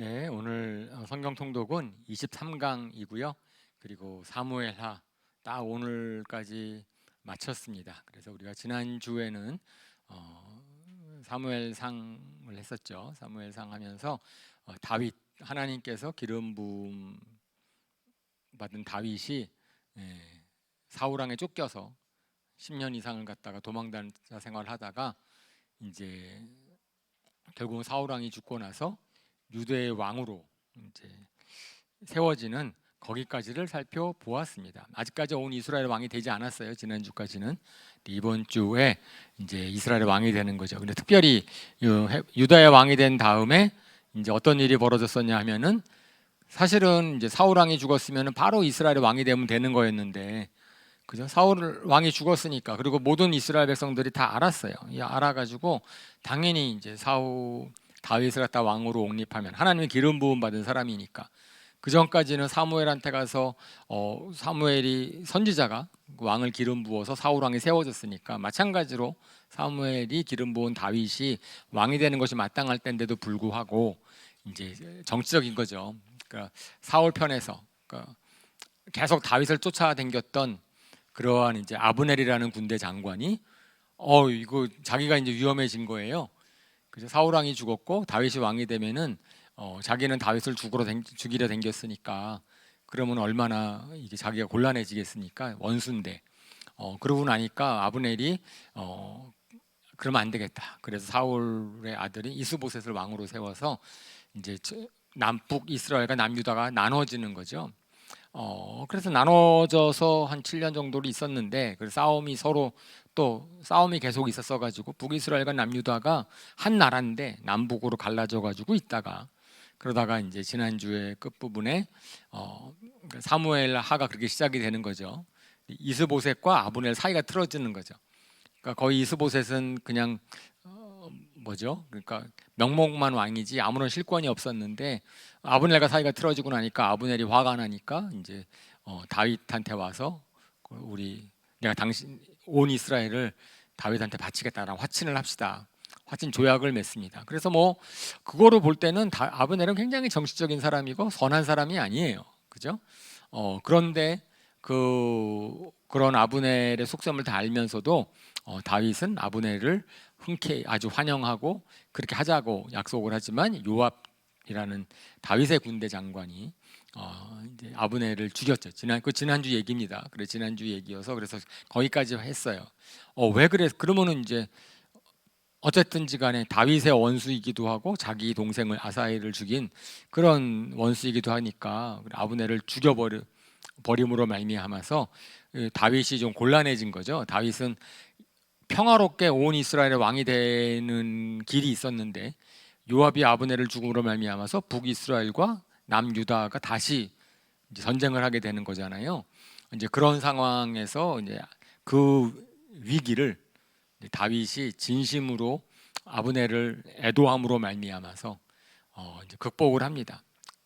네, 오늘 성경 통독은 23강이고요. 그리고 사무엘하 딱 오늘까지 마쳤습니다. 그래서 우리가 지난 주에는 사무엘상을 했었죠. 사무엘상 하면서 다윗 하나님께서 기름 부음 받은 다윗이 예, 사울 왕에 쫓겨서 10년 이상을 갖다가 도망단자 생활하다가 이제 결국은 사울 왕이 죽고 나서 유대의 왕으로 이제 세워지는 거기까지를 살펴보았습니다. 아직까지 온 이스라엘 왕이 되지 않았어요. 지난주까지는. 이번 주에 이제 이스라엘 왕이 되는 거죠. 근데 특별히 유다의 왕이 된 다음에 이제 어떤 일이 벌어졌었냐 하면은 사실은 이제 사울 왕이 죽었으면 바로 이스라엘 왕이 되면 되는 거였는데, 그죠? 사울 왕이 죽었으니까, 그리고 모든 이스라엘 백성들이 다 알았어요. 알아가지고 당연히 이제 다윗을 갖다 왕으로 옹립하면 하나님의 기름 부음 받은 사람이니까, 그 전까지는 사무엘한테 가서 사무엘이 선지자가 왕을 기름 부어서 사울 왕이 세워졌으니까, 마찬가지로 사무엘이 기름 부은 다윗이 왕이 되는 것이 마땅할 때인데도 불구하고 이제 정치적인 거죠. 그러니까 사울 편에서, 그러니까 계속 다윗을 쫓아다녔던 그러한 이제 아브넬이라는 군대 장관이 이거 자기가 이제 위험해진 거예요. 그래서 사울 왕이 죽었고 다윗이 왕이 되면은 자기는 다윗을 죽이려 댕겼으니까 그러면 얼마나 이게 자기가 곤란해지겠습니까? 원수인데. 그러고 나니까 아브넬이 그러면 안 되겠다. 그래서 사울의 아들인 이스보셋을 왕으로 세워서 이제 남북 이스라엘과 남유다가 나눠지는 거죠. 그래서 나눠져서 한 7년 정도로 있었는데, 그 싸움이 계속 있었어 가지고 북이스라엘과 남유다가 한 나라인데 남북으로 갈라져 가지고 있다가, 그러다가 이제 지난주에 끝부분에 사무엘 하가 그렇게 시작이 되는 거죠. 이스보셋과 아브넬 사이가 틀어지는 거죠. 그러니까 거의 이스보셋은 그냥 뭐죠? 그러니까 명목만 왕이지 아무런 실권이 없었는데, 아브넬과 사이가 틀어지고 나니까 아브넬이 화가 나니까 이제 다윗한테 와서 내가 당신 온 이스라엘을 다윗한테 바치겠다라고 화친을 합시다. 화친 조약을 맺습니다. 그래서 뭐 그거로 볼 때는 아브넬은 굉장히 정치적인 사람이고 선한 사람이 아니에요. 그죠? 그런데 그런 아브넬의 속셈을 다 알면서도 다윗은 아브넬을 흔쾌히 아주 환영하고 그렇게 하자고 약속을 하지만, 요압이라는 다윗의 군대 장관이 이제 아브넬을 죽였죠. 지난주 얘기입니다. 그래, 지난주 얘기여서 그래서 거기까지 했어요. 왜 그래? 그러면은 이제 어쨌든지 간에 다윗의 원수이기도 하고 자기 동생을 아사엘을 죽인 그런 원수이기도 하니까 아브넬을 버림으로 말미암아서 다윗이 좀 곤란해진 거죠. 다윗은 평화롭게 온 이스라엘의 왕이 되는 길이 있었는데, 요압이 아브넬을 죽음으로 말미암아서 북이스라엘과 남유다가 다시 이제 전쟁을 하게 되는 거잖아요. 이제 그런 상황에서 이제 그 위기를 다윗이 진심으로 아브넬을 애도함으로 말미암아서 이제 극복을 합니다.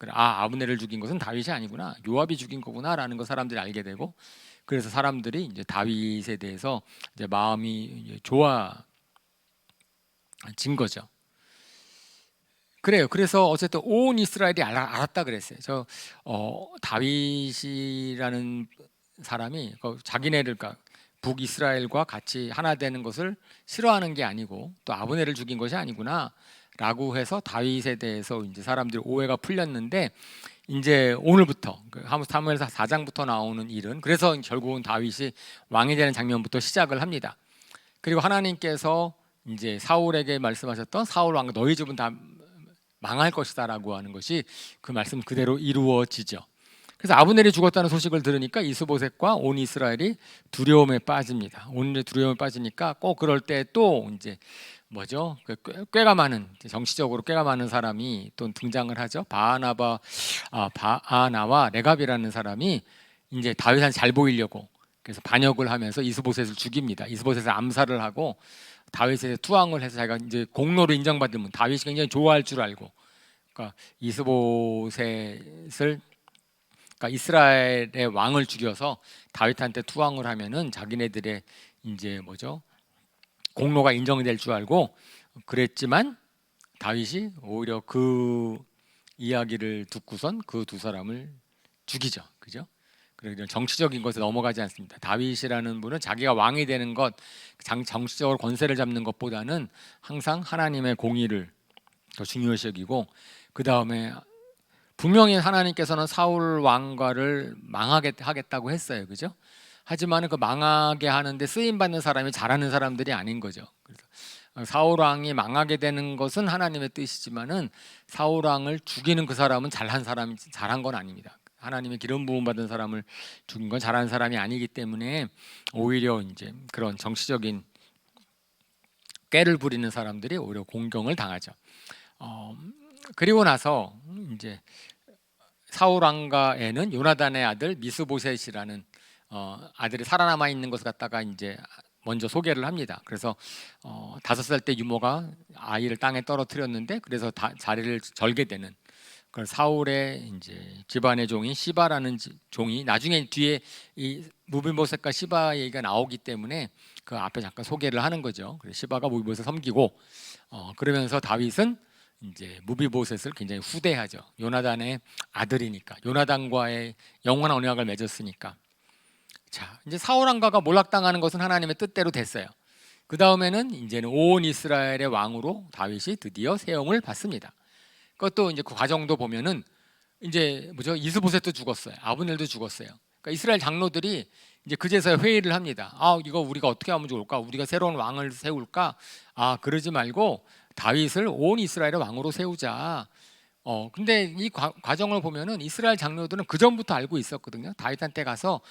아브넬을 죽인 것은 다윗이 아니구나, 요압이 죽인 거구나라는 거 사람들이 알게 되고, 그래서 사람들이 이제 다윗에 대해서 이제 마음이 좋아진 거죠. 그래요. 그래서 어쨌든 온 이스라엘이 알았다 그랬어요. 다윗이라는 사람이 자기네들, 그러니까 북이스라엘과 같이 하나 되는 것을 싫어하는 게 아니고 또 아브넬을 죽인 것이 아니구나라고 해서 다윗에 대해서 이제 사람들이 오해가 풀렸는데, 이제 오늘부터 사무엘상 4장부터 나오는 일은, 그래서 결국은 다윗이 왕이 되는 장면부터 시작을 합니다. 그리고 하나님께서 이제 사울에게 말씀하셨던 사울 왕 너희 집은 다 망할 것이다라고 하는 것이 그 말씀 그대로 이루어지죠. 그래서 아브넬이 죽었다는 소식을 들으니까 이스보셋과 온 이스라엘이 두려움에 빠집니다. 온 두려움에 빠지니까 꼭 그럴 때 또 이제 뭐죠? 꽤가 많은, 정치적으로 꽤가 많은 사람이 또 등장을 하죠. 바아나와 레갑이라는 사람이 이제 다윗한테 잘 보이려고 그래서 반역을 하면서 이스보셋을 죽입니다. 이스보셋을 암살을 하고 다윗에 투항을 해서 자기가 이제 공로를 인정받으면 다윗이 굉장히 좋아할 줄 알고, 그러니까 이스보셋을, 그러니까 이스라엘의 왕을 죽여서 다윗한테 투항을 하면은 자기네들의 이제 뭐죠? 공로가 인정될 줄 알고 그랬지만, 다윗이 오히려 이야기를 듣고선 그 두 사람을 죽이죠. 그죠? 그런 정치적인 것에 넘어가지 않습니다. 다윗이라는 분은 자기가 왕이 되는 것, 정치적으로 권세를 잡는 것보다는 항상 하나님의 공의를 더 중요시 여기고, 그 다음에 분명히 하나님께서는 사울 왕가를 망하게 하겠다고 했어요. 그죠? 하지만 그 망하게 하는데 쓰임 받는 사람이 잘하는 사람들이 아닌 거죠. 그래서 사울 왕이 망하게 되는 것은 하나님의 뜻이지만은 사울 왕을 죽이는 그 사람은 잘한 건 아닙니다. 하나님의 기름 부음 받은 사람을 죽인 건 잘한 사람이 아니기 때문에 오히려 이제 그런 정치적인 꾀를 부리는 사람들이 오히려 공경을 당하죠. 그리고 나서 이제 사울 왕가에는 요나단의 아들 미스보셋이라는 아들이 살아남아 있는 것을 갖다가 이제 먼저 소개를 합니다. 그래서 5살 때 유모가 아이를 땅에 떨어뜨렸는데 그래서 자리를 절게 되는 그 사울의 이제 집안의 종인 시바라는 종이 나중에 뒤에 이 무비보셋과 시바 얘기가 나오기 때문에 그 앞에 잠깐 소개를 하는 거죠. 그래서 시바가 무비보셋을 섬기고 그러면서 다윗은 이제 무비보셋을 굉장히 후대하죠. 요나단의 아들이니까, 요나단과의 영원한 언약을 맺었으니까. 자, 이제 사울 왕가가 몰락당하는 것은 하나님의 뜻대로 됐어요. 그 다음에는 이제는 온 이스라엘의 왕으로 다윗이 드디어 세움을 받습니다. 그것도 이제 그 과정도 보면은 이제 뭐죠? 이스보셋도 죽었어요. 아브넬도 죽었어요. 그러니까 이스라엘 장로들이 이제 그제서야 회의를 합니다. 이거 우리가 어떻게 하면 좋을까? 우리가 새로운 왕을 세울까? 그러지 말고 다윗을 온 이스라엘의 왕으로 세우자. 근데 이 과정을 보면은 이스라엘 장로들은 그 전부터 알고 있었거든요. 다윗한테 가서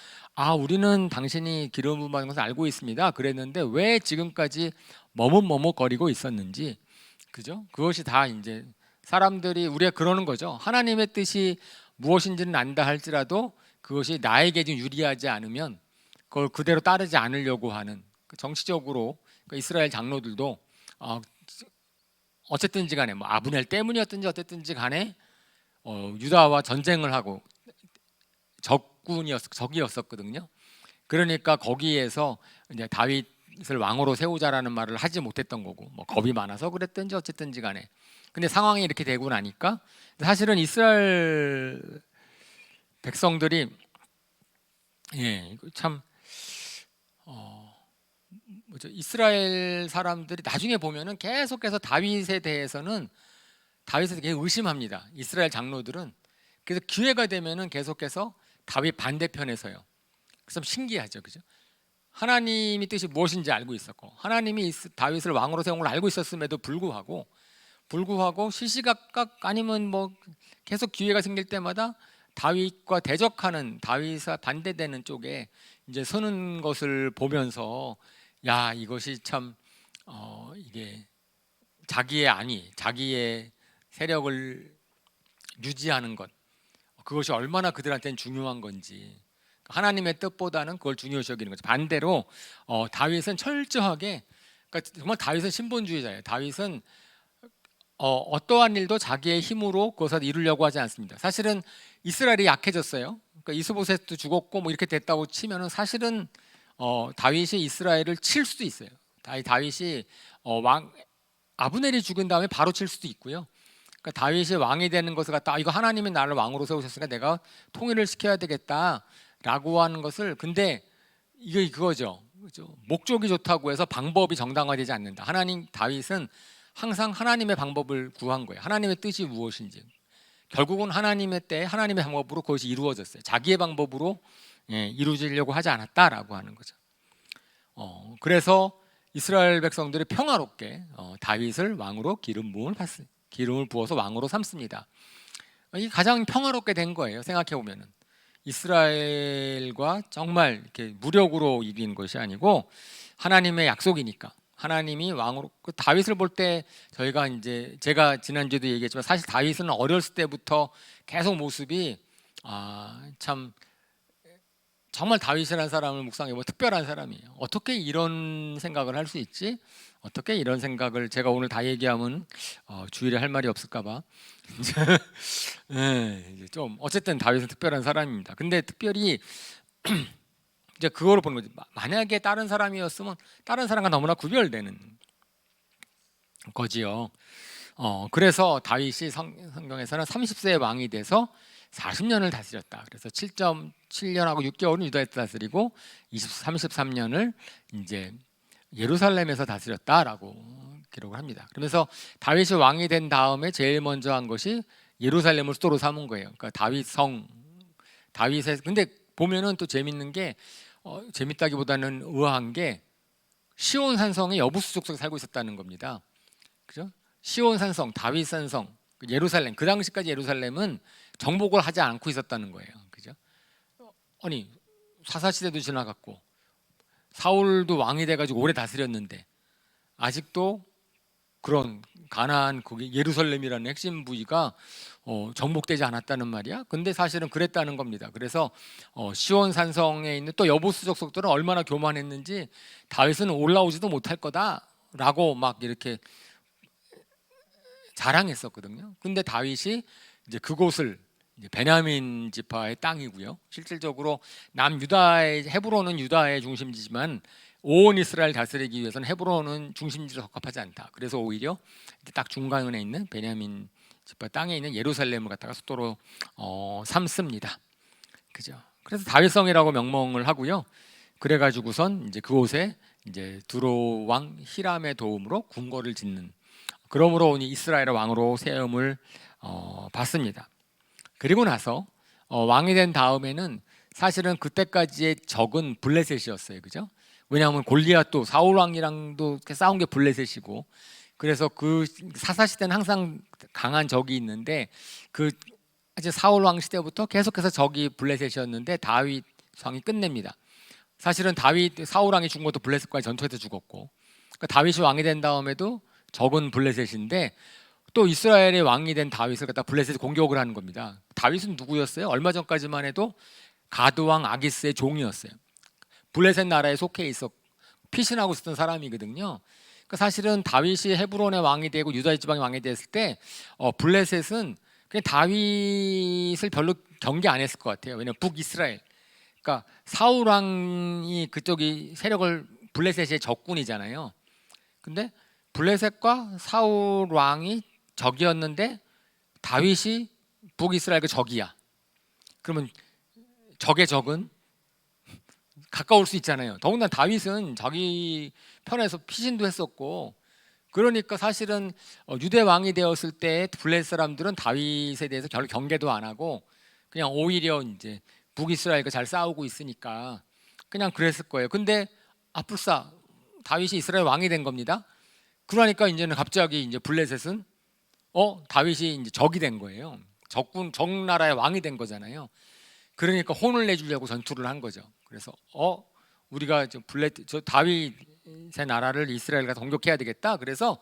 우리는 당신이 기름 부음 받은 것을 알고 있습니다. 그랬는데 왜 지금까지 머뭇머뭇거리고 있었는지, 그죠? 그것이 다 이제 사람들이 우리가 그러는 거죠. 하나님의 뜻이 무엇인지는 안다 할지라도 그것이 나에게 좀 유리하지 않으면 그걸 그대로 따르지 않으려고 하는, 정치적으로 이스라엘 장로들도 어쨌든지 간에 뭐 아브넬 때문이었든지 어쨌든지 간에 유다와 전쟁을 하고 적이었었거든요. 그러니까 거기에서 이제 다윗을 왕으로 세우자라는 말을 하지 못했던 거고, 뭐 겁이 많아서 그랬든지 어쨌든지 간에. 근데 상황이 이렇게 되고 나니까 사실은 이스라엘 백성들이 참 이스라엘 사람들이 나중에 보면은 계속해서 다윗에 대해서는 다윗에 되게 의심합니다. 이스라엘 장로들은. 그래서 기회가 되면은 계속해서 다윗 반대편에 서요. 그래서 신기하죠, 그죠? 하나님이 뜻이 무엇인지 알고 있었고, 하나님이 다윗을 왕으로 세운 걸 알고 있었음에도 불구하고 시시각각 아니면 뭐 계속 기회가 생길 때마다 다윗과 대적하는, 다윗과 반대되는 쪽에 이제 서는 것을 보면서 이것이 참 이게 자기의 세력을 유지하는 것, 그것이 얼마나 그들한테는 중요한 건지, 하나님의 뜻보다는 그걸 중요시 여기는 거죠. 반대로 다윗은 철저하게, 그러니까 정말 다윗은 신본주의자예요. 다윗은 어떠한 일도 자기의 힘으로 그것을 이루려고 하지 않습니다. 사실은 이스라엘이 약해졌어요. 그러니까 이스보셋도 죽었고 뭐 이렇게 됐다고 치면은 사실은 다윗이 이스라엘을 칠 수도 있어요. 다윗이 아브넬이 죽은 다음에 바로 칠 수도 있고요. 그러니까 다윗이 왕이 되는 것을 갖다 이거 하나님이 나를 왕으로 세우셨으니까 내가 통일을 시켜야 되겠다라고 하는 것을, 근데 이거 그거죠. 목적이 좋다고 해서 방법이 정당화되지 않는다. 다윗은 항상 하나님의 방법을 구한 거예요. 하나님의 뜻이 무엇인지. 결국은 하나님의 때 하나님의 방법으로 그것이 이루어졌어요. 자기의 방법으로 이루어지려고 하지 않았다라고 하는 거죠. 그래서 이스라엘 백성들이 평화롭게 다윗을 왕으로 기름을 부어서 왕으로 삼습니다. 이게 가장 평화롭게 된 거예요. 생각해 보면은 이스라엘과 정말 이렇게 무력으로 이긴 것이 아니고 하나님의 약속이니까. 하나님이 왕으로, 다윗을 볼 때 제가 지난주에도 얘기했지만 사실 다윗은 어렸을 때부터 계속 모습이 참 정말 다윗이라는 사람을 묵상해보면 특별한 사람이에요. 어떻게 이런 생각을 할 수 있지? 어떻게 이런 생각을, 제가 오늘 다 얘기하면 주일에 할 말이 없을까봐 좀 어쨌든 다윗은 특별한 사람입니다. 근데 특별히 이제 그거를 보는 거지. 만약에 다른 사람이었으면 다른 사람과 너무나 구별되는 거지요. 그래서 다윗이 성경에서는 30세의 왕이 돼서 40년을 다스렸다. 그래서 7.7년하고 6개월은 유다에서 다스리고 33년을 이제 예루살렘에서 다스렸다라고 기록을 합니다. 그러면서 다윗이 왕이 된 다음에 제일 먼저 한 것이 예루살렘을 수도로 삼은 거예요. 그러니까 다윗의 근데 보면은 또 재밌는 게 재밌다기보다는 의아한 게 시온 산성에 여부수 족속에 살고 있었다는 겁니다. 그죠? 시온 산성, 다윗 산성, 예루살렘, 그 당시까지 예루살렘은 정복을 하지 않고 있었다는 거예요. 그죠? 아니 사사 시대도 지나갔고 사울도 왕이 돼가지고 오래 다스렸는데 아직도 그런 가나안 거기 예루살렘이라는 핵심 부위가 정복되지 않았다는 말이야. 근데 사실은 그랬다는 겁니다. 그래서 시온 산성에 있는 또 여부수 족속들은 얼마나 교만했는지 다윗은 올라오지도 못할 거다라고 막 이렇게 자랑했었거든요. 근데 다윗이 이제 그곳을 이제 베냐민 지파의 땅이고요. 실질적으로 남유다의 헤브론은 유다의 중심지지만 온 이스라엘 다스리기 위해서는 헤브론은 중심지로 적합하지 않다. 그래서 오히려 딱 중간에 있는 베냐민 지파 땅에 있는 예루살렘을 갖다가 수도로 삼습니다. 그죠? 그래서 다윗성이라고 명명을 하고요. 그래가지고선 이제 그곳에 이제 두로 왕 히람의 도움으로 궁궐을 짓는. 그러므로 이스라엘의 왕으로 세움을 받습니다. 그리고 나서 왕이 된 다음에는 사실은 그때까지의 적은 블레셋이었어요. 그죠? 왜냐하면 골리앗도 사울 왕이랑도 싸운 게 블레셋이고, 그래서 그 사사 시대는 항상 강한 적이 있는데 그 이제 사울 왕 시대부터 계속해서 적이 블레셋이었는데 다윗 왕이 끝냅니다. 사실은 사울 왕이 죽은 것도 블레셋과의 전투에서 죽었고, 그러니까 다윗이 왕이 된 다음에도 적은 블레셋인데 또 이스라엘의 왕이 된 다윗을 갖다 블레셋이 공격을 하는 겁니다. 다윗은 누구였어요? 얼마 전까지만 해도 가드 왕 아기스의 종이었어요. 블레셋 나라에 속해 있어 피신하고 있었던 사람이거든요. 그러니까 사실은 다윗이 헤브론의 왕이 되고 유다 지방의 왕이 됐을 때 블레셋은 그냥 다윗을 별로 경계 안 했을 것 같아요. 왜냐하면 북이스라엘, 그러니까 사울 왕이 그쪽이 세력을 블레셋의 적군이잖아요. 근데 블레셋과 사울 왕이 적이었는데 다윗이 북이스라엘 그 적이야. 그러면 적의 적은 가까울 수 있잖아요. 더군다나 다윗은 자기 편에서 피신도 했었고, 그러니까 사실은 유대 왕이 되었을 때 블레셋 사람들은 다윗에 대해서 별 경계도 안 하고 그냥 오히려 이제 북이스라엘과 잘 싸우고 있으니까 그냥 그랬을 거예요. 근데 아뿔싸 다윗이 이스라엘 왕이 된 겁니다. 그러니까 이제는 갑자기 이제 블레셋은 다윗이 이제 적이 된 거예요. 적 나라의 왕이 된 거잖아요. 그러니까 혼을 내주려고 전투를 한 거죠. 그래서 우리가 저 다윗의 나라를 이스라엘과 공격해야 되겠다. 그래서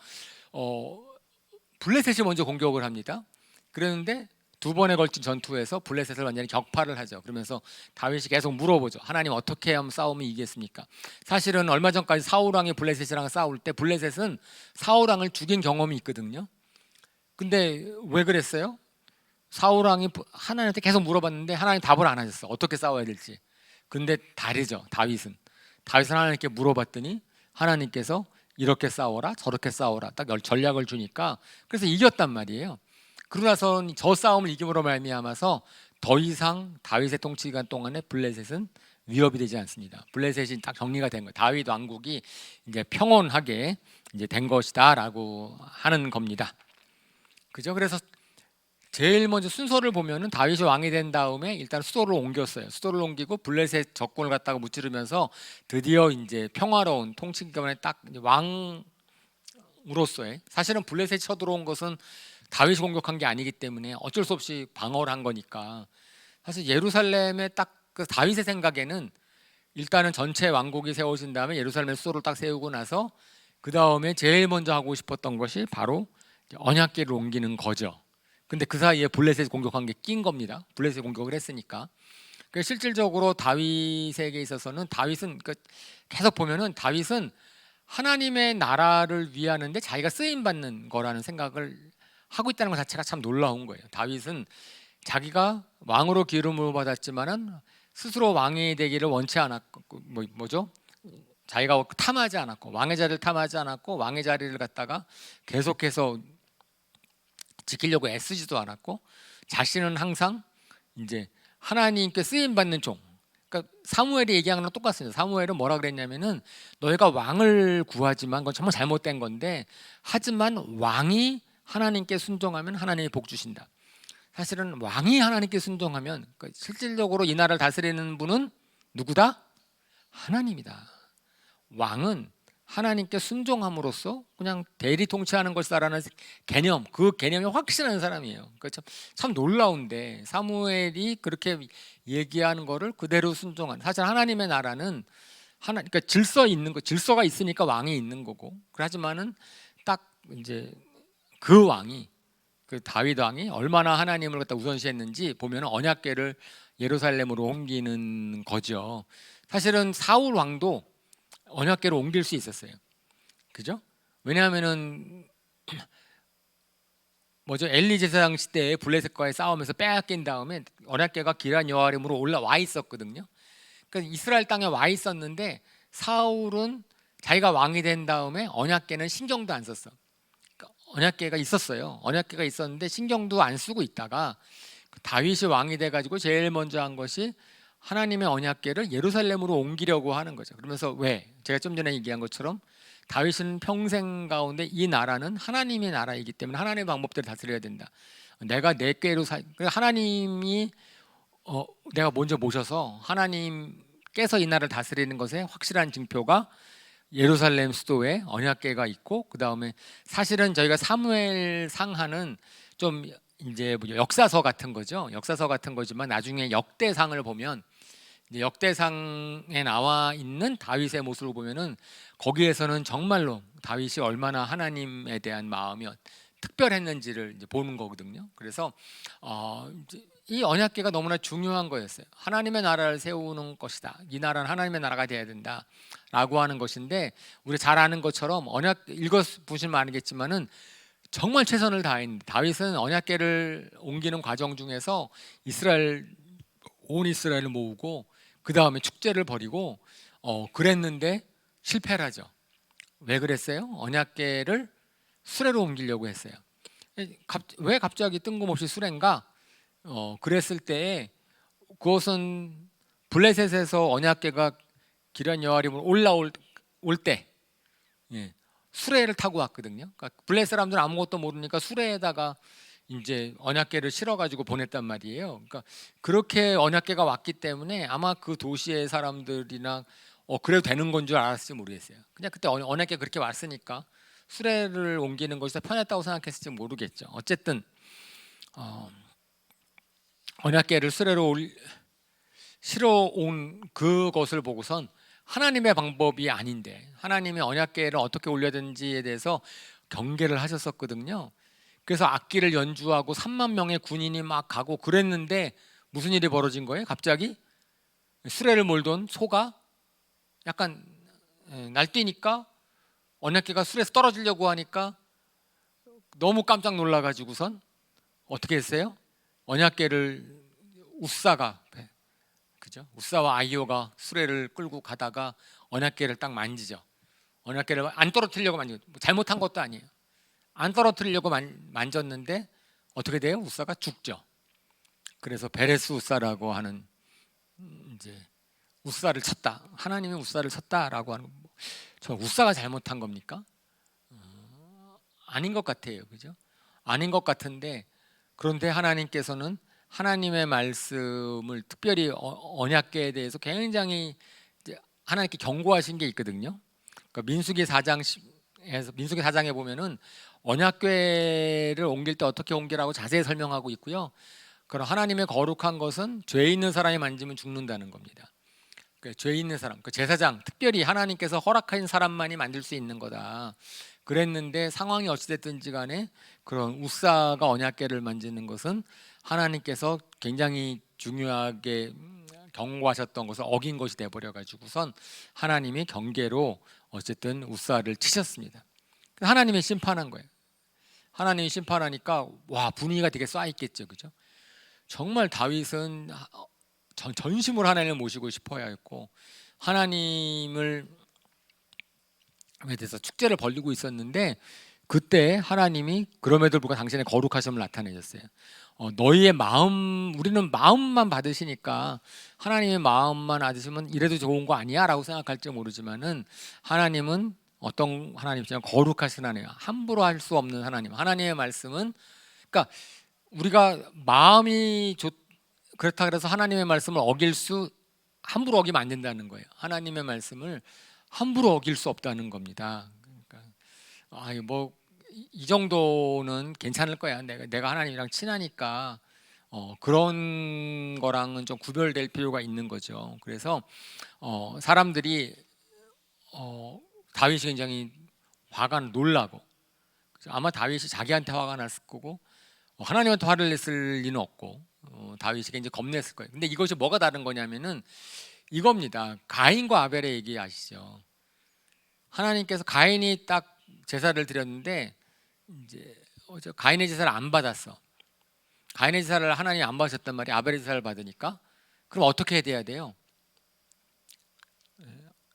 블레셋이 먼저 공격을 합니다. 그랬는데 두 번에 걸친 전투에서 블레셋을 완전히 격파를 하죠. 그러면서 다윗이 계속 물어보죠. 하나님 어떻게 하면 싸우면 이기겠습니까? 사실은 얼마 전까지 사울 왕이 블레셋이랑 싸울 때 블레셋은 사울 왕을 죽인 경험이 있거든요. 근데 왜 그랬어요? 사울 왕이 하나님한테 계속 물어봤는데 하나님 답을 안 하셨어. 어떻게 싸워야 될지. 근데 다르죠. 다윗은 하나님께 물어봤더니 하나님께서 이렇게 싸워라 저렇게 싸워라 딱 전략을 주니까 그래서 이겼단 말이에요. 그러고 나서 저 싸움을 이김으로 말미암아서 더 이상 다윗의 통치 기간 동안에 블레셋은 위협이 되지 않습니다. 블레셋이 딱 정리가 된 거예요. 다윗 왕국이 이제 평온하게 이제 된 것이다라고 하는 겁니다. 그죠? 그래서 제일 먼저 순서를 보면은 다윗이 왕이 된 다음에 일단 수도를 옮겼어요. 수도를 옮기고 블레셋 적군을 갖다가 무찌르면서 드디어 이제 평화로운 통치 기간에 딱 왕으로서의, 사실은 블레셋이 쳐들어온 것은 다윗이 공격한 게 아니기 때문에 어쩔 수 없이 방어를 한 거니까, 사실 예루살렘에 딱 그 다윗의 생각에는 일단은 전체 왕국이 세워진 다음에 예루살렘에 수도를 딱 세우고 나서 그 다음에 제일 먼저 하고 싶었던 것이 바로 언약궤를 옮기는 거죠. 근데 그 사이에 블레셋이 공격한 게 낀 겁니다. 블레셋이 공격을 했으니까. 그래서 실질적으로 다윗에게 있어서는 다윗은 계속 보면은 다윗은 하나님의 나라를 위하는데 자기가 쓰임 받는 거라는 생각을 하고 있다는 것 자체가 참 놀라운 거예요. 다윗은 자기가 왕으로 기름을 받았지만은 스스로 왕이 되기를 원치 않았고 자기가 탐하지 않았고 왕의 자리를 탐하지 않았고 왕의 자리를 갖다가 계속해서 지키려고 애쓰지도 않았고 자신은 항상 이제 하나님께 쓰임 받는 종. 그러니까 사무엘이 얘기한 거랑 똑같습니다. 사무엘은 뭐라 그랬냐면은 너희가 왕을 구하지만 그건 정말 잘못된 건데 하지만 왕이 하나님께 순종하면 하나님이 복 주신다. 사실은 왕이 하나님께 순종하면 그러니까 실질적으로 이 나라를 다스리는 분은 누구다? 하나님이다. 왕은 하나님께 순종함으로써 그냥 대리 통치하는 것이다라는 개념, 그 개념이 확실한 사람이에요. 그러니까 참 놀라운데 사무엘이 그렇게 얘기하는 거를 그대로 순종한. 사실 하나님의 나라는 그러니까 질서가 있으니까 왕이 있는 거고. 하지만은 딱 이제 그 왕이 그 다윗 왕이 얼마나 하나님을 갖다 우선시했는지 보면 언약궤를 예루살렘으로 옮기는 거죠. 사실은 사울 왕도 언약궤로 옮길 수 있었어요. 그죠? 왜냐하면은 엘리 제사장 시대에 블레셋과의 싸움에서 빼앗긴 다음에 언약궤가 기럇 여아림으로 올라와 있었거든요. 그러니까 이스라엘 땅에 와 있었는데 사울은 자기가 왕이 된 다음에 언약궤는 신경도 안 썼어. 그러니까 언약궤가 있었어요. 언약궤가 있었는데 신경도 안 쓰고 있다가 다윗이 왕이 돼가지고 제일 먼저 한 것이 하나님의 언약궤를 예루살렘으로 옮기려고 하는 거죠. 그러면서 왜? 제가 좀 전에 얘기한 것처럼 다윗은 평생 가운데 이 나라는 하나님의 나라이기 때문에 하나님의 방법대로 다스려야 된다. 내가 내 궤로 하나님이 내가 먼저 모셔서 하나님께서 이 나라를 다스리는 것에 확실한 징표가 예루살렘 수도에 언약궤가 있고 그 다음에 사실은 저희가 사무엘 상하는 좀 이제 역사서 같은 거죠. 역사서 같은 거지만 나중에 역대상을 보면 역대상에 나와 있는 다윗의 모습을 보면은 거기에서는 정말로 다윗이 얼마나 하나님에 대한 마음이 특별했는지를 이제 보는 거거든요. 그래서 이 언약궤가 너무나 중요한 거였어요. 하나님의 나라를 세우는 것이다. 이 나라는 하나님의 나라가 돼야 된다라고 하는 것인데 우리 잘 아는 것처럼 언약 읽어보시면 알겠지만은 정말 최선을 다했는데 다윗은 언약궤를 옮기는 과정 중에서 온 이스라엘을 모으고 그 다음에 축제를 벌이고 그랬는데 실패를 하죠. 왜 그랬어요? 언약궤를 수레로 옮기려고 했어요. 왜 갑자기 뜬금없이 수레인가? 그랬을 때에 그것은 블레셋에서 언약궤가 기럇 여아림으로 올라올 때 수레를 타고 왔거든요. 그러니까 블레셋 사람들은 아무것도 모르니까 수레에다가 이제 언약궤를 실어가지고 보냈단 말이에요. 그러니까 그렇게 언약궤가 왔기 때문에 아마 그 도시의 사람들이나 그래도 되는 건 줄 알았을지 모르겠어요. 그냥 그때 언약궤 그렇게 왔으니까 수레를 옮기는 것이 더 편했다고 생각했을지 모르겠죠. 어쨌든 언약궤를 수레로 실어온 그것을 보고선 하나님의 방법이 아닌데 하나님의 언약궤를 어떻게 올려야 되는지에 대해서 경계를 하셨었거든요. 그래서 악기를 연주하고 3만 명의 군인이 막 가고 그랬는데 무슨 일이 벌어진 거예요? 갑자기 수레를 몰던 소가 약간 날뛰니까 언약궤가 수레에서 떨어지려고 하니까 너무 깜짝 놀라가지고선 어떻게 했어요? 언약궤를 우사와 아이오가 수레를 끌고 가다가 언약궤를 딱 만지죠. 언약궤를 안 떨어뜨리려고 만지고 잘못한 것도 아니에요. 안 떨어뜨리려고 만졌는데 어떻게 돼요? 우사가 죽죠. 그래서 베레스 우사라고 하는 이제 우사를 쳤다. 하나님이 우사를 쳤다라고 하는 저 우사가 잘못한 겁니까? 아닌 것 같아요. 그죠? 아닌 것 같은데 그런데 하나님께서는 하나님의 말씀을 특별히 언약궤에 대해서 굉장히 하나님께 경고하신 게 있거든요. 그러니까 민수기 4장에 보면은 언약궤를 옮길 때 어떻게 옮기라고 자세히 설명하고 있고요. 그럼 하나님의 거룩한 것은 죄 있는 사람이 만지면 죽는다는 겁니다. 그러니까 죄 있는 사람, 그 제사장, 특별히 하나님께서 허락한 사람만이 만들 수 있는 거다. 그랬는데 상황이 어찌됐든지 간에 그런 우사가 언약궤를 만지는 것은 하나님께서 굉장히 중요하게 경고하셨던 것을 어긴 것이 돼버려가지고선 하나님이 경계로 어쨌든 우사를 치셨습니다. 하나님이 심판한 거예요. 하나님이 심판하니까 분위기가 되게 쌓였겠죠, 그죠? 정말 다윗은 전심으로 하나님을 모시고 싶어야 했고 하나님을 에 대해서 축제를 벌이고 있었는데 그때 하나님이 그럼에도 불구하고 당신의 거룩하심을 나타내셨어요. 너희의 마음, 우리는 마음만 받으시니까 하나님의 마음만 받으시면 이래도 좋은 거 아니야라고 생각할지 모르지만은 하나님은 어떤 하나님이냐면 거룩하신 하나님, 함부로 할 수 없는 하나님. 하나님의 말씀은, 그러니까 우리가 마음이 그렇다 그래서 하나님의 말씀을 함부로 어기면 안 된다는 거예요. 하나님의 말씀을 함부로 어길 수 없다는 겁니다. 그러니까 뭐이 정도는 괜찮을 거야. 내가 하나님이랑 친하니까 그런 거랑은 좀 구별될 필요가 있는 거죠. 그래서 사람들이 다윗이 굉장히 화가 놀라고, 아마 다윗이 자기한테 화가 났을 거고 하나님한테 화를 냈을 리는 없고 다윗이 굉장히 겁냈을 거예요. 근데 이것이 뭐가 다른 거냐면은 이겁니다. 가인과 아벨의 얘기 아시죠? 하나님께서 가인이 딱 제사를 드렸는데 이제 가인의 제사를 안 받았어. 가인의 제사를 하나님이 안 받으셨단 말이야. 아벨의 제사를 받으니까. 그럼 어떻게 해야 돼요?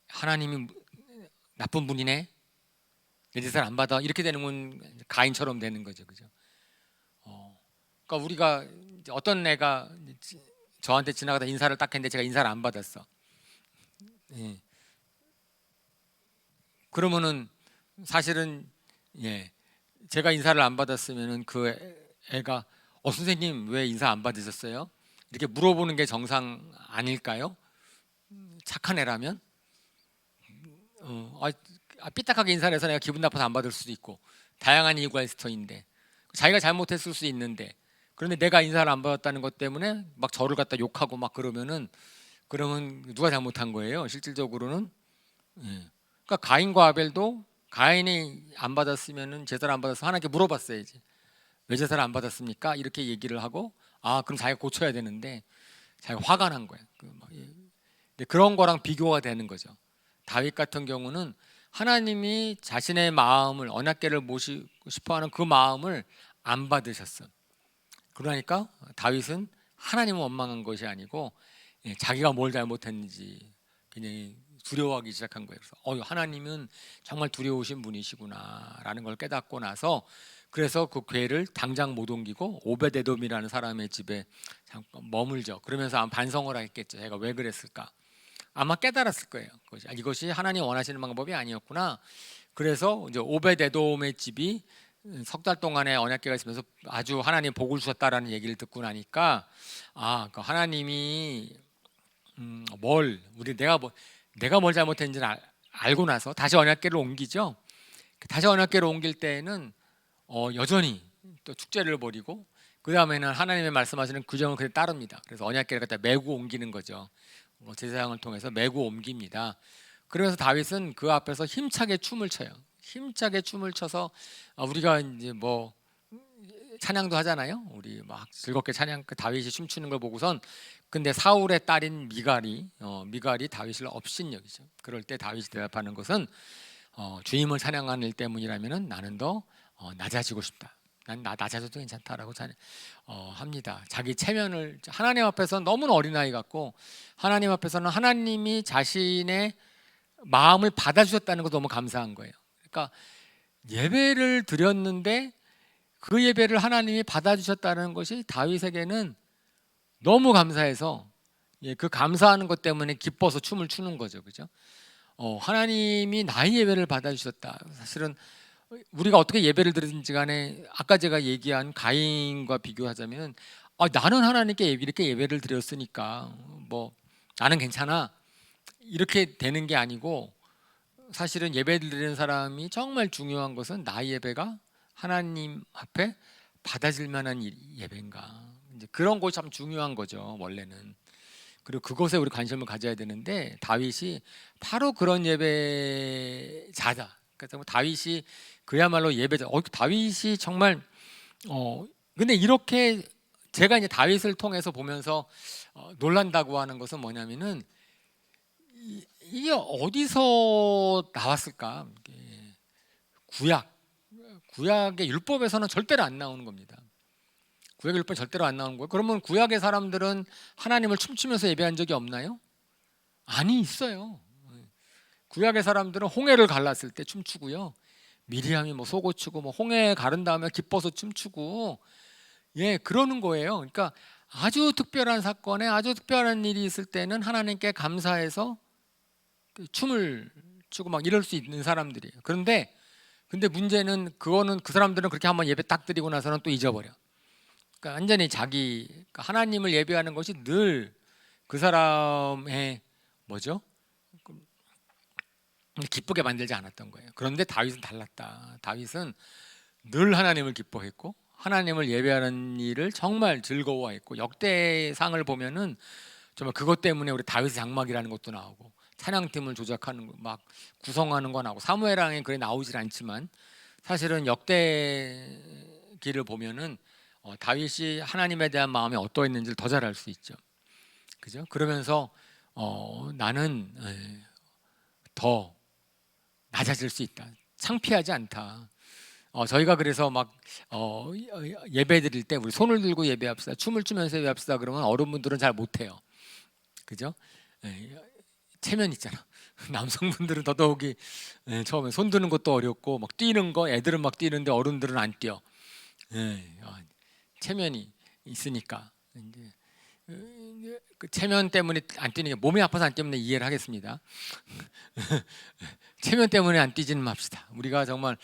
하나님이 나쁜 분이네, 내 제사를 안 받아, 이렇게 되는 건 가인처럼 되는 거죠, 그죠? 그러니까 우리가 어떤 애가 저한테 지나가다 인사를 딱 했는데 제가 인사를 안 받았어. 예. 그러면은 사실은 제가 인사를 안 받았으면은 그 애가 선생님 왜 인사 안 받으셨어요? 이렇게 물어보는 게 정상 아닐까요? 착한 애라면 삐딱하게 인사를 해서 내가 기분 나빠서 안 받을 수도 있고, 다양한 이유가 있을 터인데 자기가 잘못했을 수 있는데, 그런데 내가 인사를 안 받았다는 것 때문에 막 저를 갖다 욕하고 막 그러면 누가 잘못한 거예요? 실질적으로는. 그러니까 가인과 아벨도 가인이 안 받았으면은 제사를 안 받아서 하나님께 물어봤어야지. 왜 제사를 안 받았습니까? 이렇게 얘기를 하고, 그럼 자기가 고쳐야 되는데 자기가 화가 난 거야. 그런 거랑 비교가 되는 거죠. 다윗 같은 경우는 하나님이 자신의 마음을, 언약궤를 모시고 싶어하는 그 마음을 안 받으셨어. 그러니까 다윗은 하나님을 원망한 것이 아니고 자기가 뭘 잘못했는지 굉장히 두려워하기 시작한 거예요. 그래서 하나님은 정말 두려우신 분이시구나라는 걸 깨닫고 나서, 그래서 그 궤를 당장 못 옮기고 오베데돔이라는 사람의 집에 잠깐 머물죠. 그러면서 아마 반성을 했겠죠. 제가 왜 그랬을까? 아마 깨달았을 거예요. 이것이 하나님 원하시는 방법이 아니었구나. 그래서 이제 오베데돔의 집이 석 달 동안의 언약궤가 있으면서 아주 하나님 복을 주셨다라는 얘기를 듣고 나니까, 그 하나님이 내가 뭘 잘못했는지를 알고 나서 다시 언약궤를 옮기죠. 다시 언약궤를 옮길 때에는 여전히 또 축제를 벌이고, 그 다음에는 하나님의 말씀하시는 규정을 그대로 따릅니다. 그래서 언약궤를 갖다 메고 옮기는 거죠. 제사장을 통해서 메고 옮깁니다. 그러면서 다윗은 그 앞에서 힘차게 춤을 춰요. 힘차게 춤을 쳐서 우리가 이제 뭐 찬양도 하잖아요. 우리 막 즐겁게 찬양, 다윗이 춤추는 걸 보고선, 근데 사울의 딸인 미갈이 다윗을 업신여기죠. 그럴 때 다윗이 대답하는 것은 주님을 찬양하는 일 때문이라면은 나는 더 낮아지고 싶다. 난 낮아져도 괜찮다라고 합니다. 자기 체면을, 하나님 앞에서는 너무나 어린아이 같고, 하나님 앞에서는 하나님이 자신의 마음을 받아주셨다는 것도 너무 감사한 거예요. 그러니까 예배를 드렸는데 그 예배를 하나님이 받아주셨다는 것이 다윗에게는 너무 감사해서, 그 감사하는 것 때문에 기뻐서 춤을 추는 거죠, 그죠? 하나님이 나의 예배를 받아주셨다. 사실은 우리가 어떻게 예배를 드리든지 간에 아까 제가 얘기한 가인과 비교하자면, 나는 하나님께 이렇게 예배를 드렸으니까 뭐 나는 괜찮아, 이렇게 되는 게 아니고, 사실은 예배를 드리는 사람이 정말 중요한 것은 나의 예배가 하나님 앞에 받아질 만한 예배인가, 이제 그런 것이 참 중요한 거죠, 원래는. 그리고 그것에 우리 관심을 가져야 되는데, 다윗이 바로 그런 예배자다. 그래서 다윗이 그야말로 예배자. 다윗이 정말 근데 이렇게 제가 이제 다윗을 통해서 보면서 놀란다고 하는 것은 뭐냐면은, 이게 어디서 나왔을까? 구약의 율법에서는 절대로 안 나오는 겁니다. 구약의 율법은 절대로 안 나오는 거예요. 그러면 구약의 사람들은 하나님을 춤추면서 예배한 적이 없나요? 아니, 있어요. 구약의 사람들은 홍해를 갈랐을 때 춤추고요, 미리암이 뭐 속옷 추고 뭐 홍해 가른 다음에 기뻐서 춤추고 그러는 거예요. 그러니까 아주 특별한 사건에 아주 특별한 일이 있을 때는 하나님께 감사해서 춤을 추고 막 이럴 수 있는 사람들이에요. 근데 문제는 그거는 그 사람들은 그렇게 한번 예배 딱 드리고 나서는 또 잊어버려. 그러니까 완전히 그러니까 하나님을 예배하는 것이 늘 그 사람의 뭐죠? 기쁘게 만들지 않았던 거예요. 그런데 다윗은 달랐다. 다윗은 늘 하나님을 기뻐했고 하나님을 예배하는 일을 정말 즐거워했고, 역대상을 보면은 정말 그것 때문에 우리 다윗의 장막이라는 것도 나오고 찬양팀을 조작하는 거, 막 구성하는 거 나오고, 사무엘왕에 그래 나오질 않지만 사실은 역대기를 보면은 다윗이 하나님에 대한 마음이 어떠했는지를 더 잘 알 수 있죠. 그죠? 그러면서 나는 더 낮아질 수 있다. 창피하지 않다. 저희가 그래서 막 예배 드릴 때 우리 손을 들고 예배합시다, 춤을 추면서 예배합시다 그러면 어른분들은 잘 못해요. 그죠? 체면 있잖아. 남성분들은 더더욱이 처음에 손 드는 것도 어렵고 막 뛰는 거, 애들은 막 뛰는데 어른들은 안 뛰어. 체면이 있으니까 이제 그 체면 때문에 안 뛰는 게 몸이 아파서 안 뛰는 이해를 하겠습니다. 체면 때문에 안 뛰지는 맙시다. 우리가 정말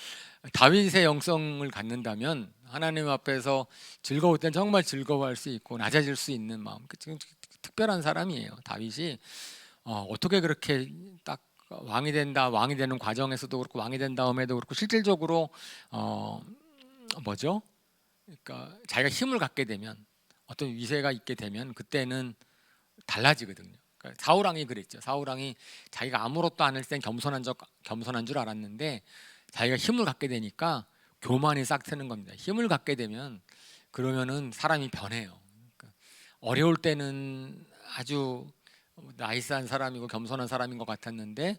다윗의 영성을 갖는다면 하나님 앞에서 즐거울 땐 정말 즐거워할 수 있고 낮아질 수 있는 마음, 특별한 사람이에요. 다윗이 어떻게 그렇게 딱 왕이 되는 과정에서도 그렇고 왕이 된 다음에도 그렇고 실질적으로 뭐죠? 그러니까 자기가 힘을 갖게 되면, 어떤 위세가 있게 되면 그때는 달라지거든요. 그러니까 사울왕이 그랬죠. 사울왕이 자기가 아무것도 안 할 땐 겸손한 줄 알았는데 자기가 힘을 갖게 되니까 교만이 싹 트는 겁니다. 힘을 갖게 되면 그러면은 사람이 변해요. 그러니까 어려울 때는 아주 나이스한 사람이고 겸손한 사람인 것 같았는데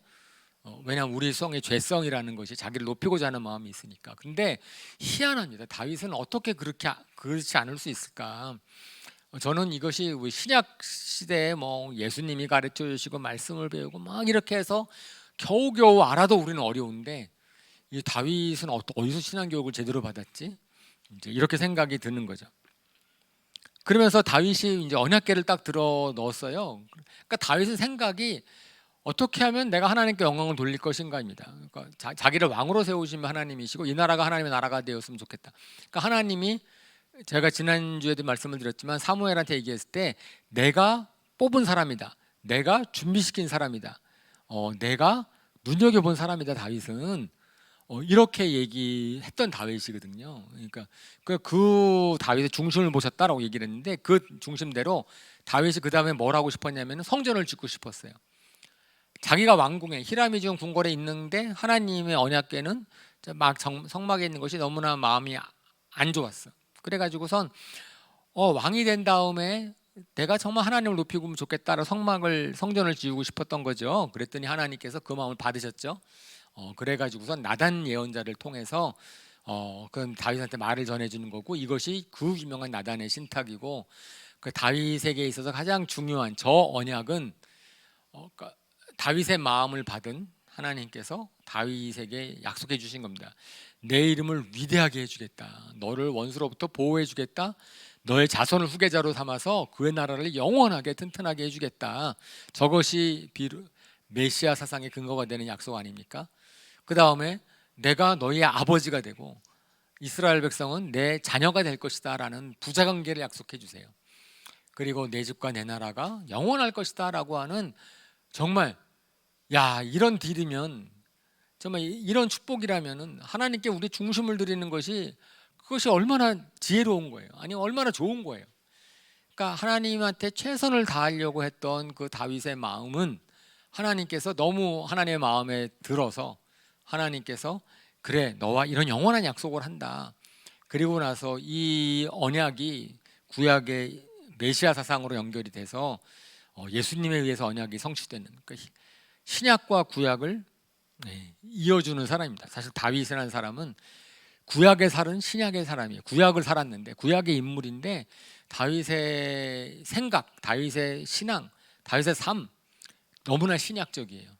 왜냐하면 우리 성의 죄성이라는 것이 자기를 높이고자 하는 마음이 있으니까. 근데 희한합니다. 다윗은 어떻게 그렇지 않을 수 있을까? 저는 이것이 우리 신약 시대에 뭐 예수님이 가르쳐 주시고 말씀을 배우고 막 이렇게 해서 겨우겨우 알아도 우리는 어려운데, 이 다윗은 어디서 신앙 교육을 제대로 받았지? 이제 이렇게 생각이 드는 거죠. 그러면서 다윗이 이제 언약궤를 딱 들어 넣었어요. 그러니까 다윗은 생각이 어떻게 하면 내가 하나님께 영광을 돌릴 것인가입니다. 그러니까 자기를 왕으로 세우시면 하나님이시고 이 나라가 하나님의 나라가 되었으면 좋겠다. 그러니까 하나님이, 제가 지난주에도 말씀을 드렸지만 사무엘한테 얘기했을 때 내가 뽑은 사람이다, 내가 준비시킨 사람이다, 내가 눈여겨본 사람이다 다윗은, 이렇게 얘기했던 다윗이거든요. 그러니까 그 다윗의 중심을 보셨다라고 얘기를 했는데, 그 중심대로 다윗이 그 다음에 뭘 하고 싶었냐면 성전을 짓고 싶었어요. 자기가 왕궁에 히람이 지은 궁궐에 있는데 하나님의 언약궤는 막 성막에 있는 것이 너무나 마음이 안 좋았어. 그래가지고선 왕이 된 다음에 내가 정말 하나님을 높이고 좋겠다라고 성전을 지우고 싶었던 거죠. 그랬더니 하나님께서 그 마음을 받으셨죠. 그래가지고선 나단 예언자를 통해서 그 다윗한테 말을 전해주는 거고, 이것이 그 유명한 나단의 신탁이고, 그 다윗에게 있어서 가장 중요한 저 언약은 그러니까 다윗의 마음을 받은 하나님께서 다윗에게 약속해 주신 겁니다. 내 이름을 위대하게 해주겠다, 너를 원수로부터 보호해 주겠다, 너의 자손을 후계자로 삼아서 그의 나라를 영원하게 튼튼하게 해주겠다. 저것이 메시아 사상의 근거가 되는 약속 아닙니까? 그 다음에 내가 너희의 아버지가 되고 이스라엘 백성은 내 자녀가 될 것이다 라는 부자관계를 약속해 주세요. 그리고 내 집과 내 나라가 영원할 것이다 라고 하는, 정말 이런 딜이면, 정말 이런 축복이라면은 하나님께 우리 중심을 드리는 것이, 그것이 얼마나 지혜로운 거예요. 아니 얼마나 좋은 거예요. 그러니까 하나님한테 최선을 다하려고 했던 그 다윗의 마음은 하나님께서 너무 하나님의 마음에 들어서 하나님께서 그래 너와 이런 영원한 약속을 한다. 그리고 나서 이 언약이 구약의 메시아 사상으로 연결이 돼서 예수님에 의해서 언약이 성취되는, 그러니까 신약과 구약을 이어주는 사람입니다. 사실 다윗이라는 사람은 구약의 살은 신약의 사람이에요. 구약을 살았는데, 구약의 인물인데 다윗의 생각, 다윗의 신앙, 다윗의 삶 너무나 신약적이에요.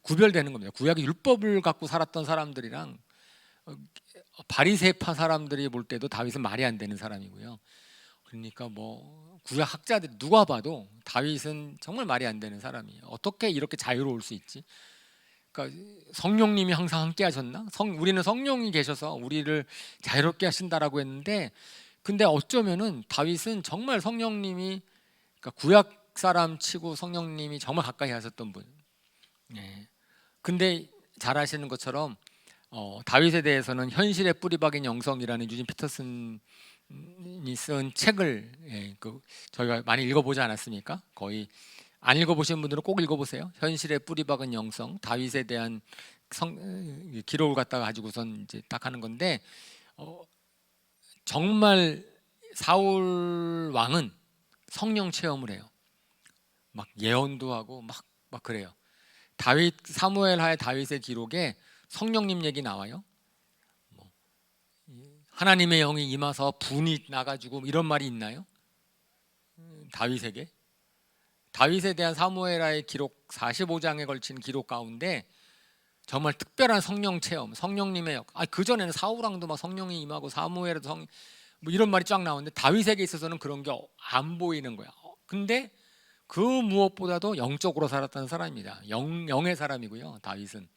구별되는 겁니다. 구약의 율법을 갖고 살았던 사람들이랑 바리새파 사람들이 볼 때도 다윗은 말이 안 되는 사람이고요. 그러니까 뭐 구약 학자들이 누가 봐도 다윗은 정말 말이 안 되는 사람이에요. 어떻게 이렇게 자유로울 수 있지? 그러니까 성령님이 항상 함께 하셨나? 우리는 성령이 계셔서 우리를 자유롭게 하신다라고 했는데, 근데 어쩌면은 다윗은 정말 성령님이, 그러니까 구약 사람 치고 성령님이 정말 가까이 하셨던 분. 근데 잘 아시는 것처럼 다윗에 대해서는 현실의 뿌리 박인 영성이라는 유진 피터슨이 쓴 책을 저희가 많이 읽어보지 않았습니까? 거의 안 읽어보신 분들은 꼭 읽어보세요. 현실의 뿌리 박은 영성, 다윗에 대한 기록을 갖다가 가지고선 이제 딱 하는 건데, 정말 사울 왕은 성령 체험을 해요. 막 예언도 하고 막 그래요. 다윗 사무엘하의 다윗의 기록에 성령님 얘기 나와요. 하나님의 영이 임하서 분이 나가지고 이런 말이 있나요? 다윗에게? 다윗에 대한 사무엘하의 기록 45장에 걸친 기록 가운데 정말 특별한 성령 체험, 성령님의 그 전에는 사울왕도 막 성령이 임하고 사무엘도 뭐 이런 말이 쫙 나오는데 다윗에게 있어서는 그런 게 안 보이는 거야. 근데 그 무엇보다도 영적으로 살았던 사람입니다. 영의 사람이고요, 다윗은.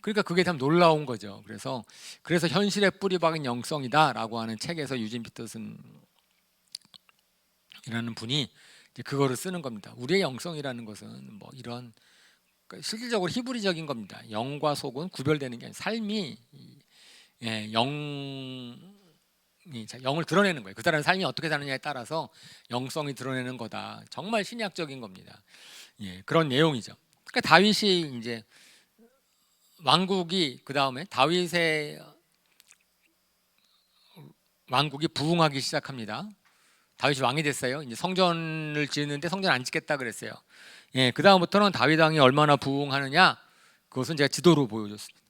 그러니까 그게 참 놀라운 거죠. 그래서 현실의 뿌리 박은 영성이다라고 하는 책에서 유진 피터슨이라는 분이 그거를 쓰는 겁니다. 우리의 영성이라는 것은 뭐 이런 실질적으로 히브리적인 겁니다. 영과 속은 구별되는 게 아니라 삶이 영을 드러내는 거예요. 그 사람의 삶이 어떻게 사느냐에 따라서 영성이 드러내는 거다. 정말 신약적인 겁니다. 그런 내용이죠. 그러니까 다윗이 이제 왕국이, 그 다음에 다윗의 왕국이 부흥하기 시작합니다. 다윗이 왕이 됐어요. 이제 성전을 지었는데 성전 안 짓겠다 그랬어요. 그 다음부터는 다윗 왕이 얼마나 부흥하느냐, 그것은 제가 지도로 보여줬습니다.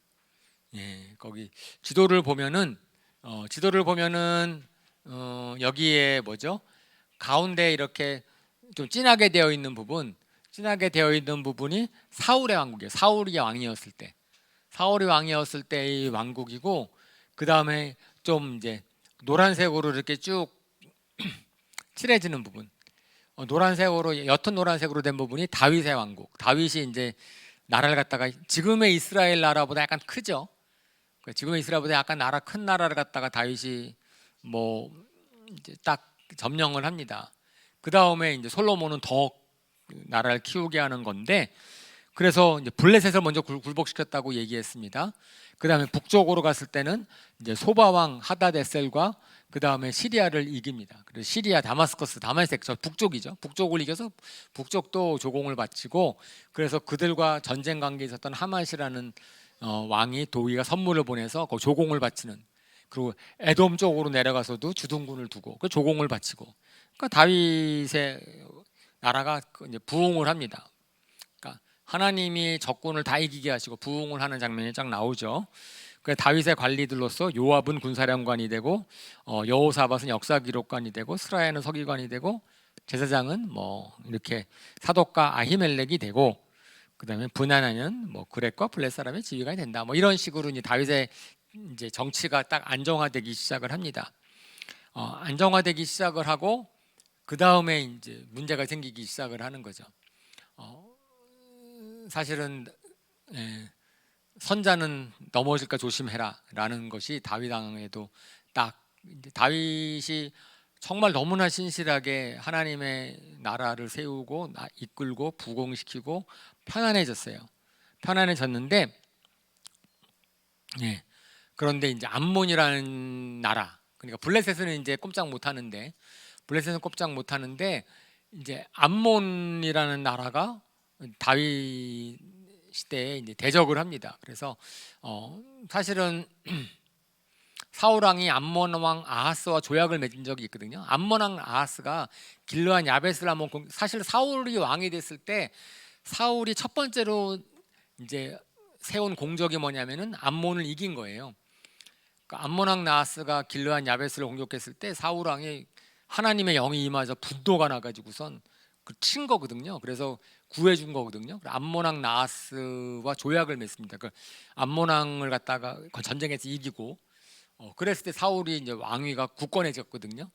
거기 지도를 보면은 여기에 뭐죠? 가운데 이렇게 좀 진하게 되어 있는 부분이 사울의 왕국이에요. 사울이 왕이었을 때의 왕국이고, 그 다음에 좀 이제 노란색으로 이렇게 쭉 칠해지는 부분, 옅은 노란색으로 된 부분이 다윗의 왕국. 다윗이 이제 나라를 갖다가 지금의 이스라엘 나라보다 약간 크죠. 지금의 이스라엘보다 약간 큰 나라를 갖다가 다윗이 뭐 이제 딱 점령을 합니다. 그 다음에 이제 솔로몬은 더 나라를 키우게 하는 건데, 그래서 이제 블레셋을 먼저 굴복시켰다고 얘기했습니다. 그 다음에 북쪽으로 갔을 때는 이제 소바왕 하다데셀과 그 다음에 시리아를 이깁니다. 그래서 시리아 다마스커스 저 북쪽이죠. 북쪽을 이겨서 북쪽도 조공을 바치고, 그래서 그들과 전쟁 관계에 있었던 하맛이라는 왕이 도위가 선물을 보내서 그 조공을 바치는, 그리고 에돔 쪽으로 내려가서도 주둔군을 두고 그 조공을 바치고, 그러니까 다윗의 나라가 이제 부흥을 합니다. 그러니까 하나님이 적군을 다 이기게 하시고 부흥을 하는 장면이 쫙 나오죠. 그래서 다윗의 관리들로서 요압은 군사령관이 되고, 여호사밧은 역사기록관이 되고, 스라야는 서기관이 되고, 제사장은 뭐 이렇게 사독과 아히멜렉이 되고, 그 다음에 분하나는 뭐 그렛과 블렛 사람의 지휘관이 된다. 뭐 이런 식으로 이제 다윗의 이제 정치가 딱 안정화되기 시작을 합니다. 안정화되기 시작을 하고, 그 다음에 이제 문제가 생기기 시작을 하는 거죠. 사실은 선자는 넘어질까 조심해라라는 것이 다윗 왕에도 딱, 다윗이 정말 너무나 신실하게 하나님의 나라를 세우고 이끌고 부흥시키고 편안해졌는데, 그런데 이제 암몬이라는 나라, 그러니까 블레셋은 이제 꼼짝 못하는데 이제 암몬이라는 나라가 다윗 시대에 이제 대적을 합니다. 그래서 사실은 사울 왕이 암몬 왕 아하스와 조약을 맺은 적이 있거든요. 암몬 왕 아하스가 길르한 야베스를 한번 사실 사울이 왕이 됐을 때 사울이 첫 번째로 이제 세운 공적이 뭐냐면은 암몬을 이긴 거예요. 그러니까 암몬 왕 아하스가 길르한 야베스를 공격했을 때 사울 왕이 하나님의 영이 임하자 분노가 나가지고선 친 거거든요. 그래서 구해준 거거든요. 암몬왕 나하스와 조약을 맺습니다. 그 암몬왕을 갖다가 전쟁에서 이기고 그랬을 때 사울이 이제 왕위가 굳건해졌거든요.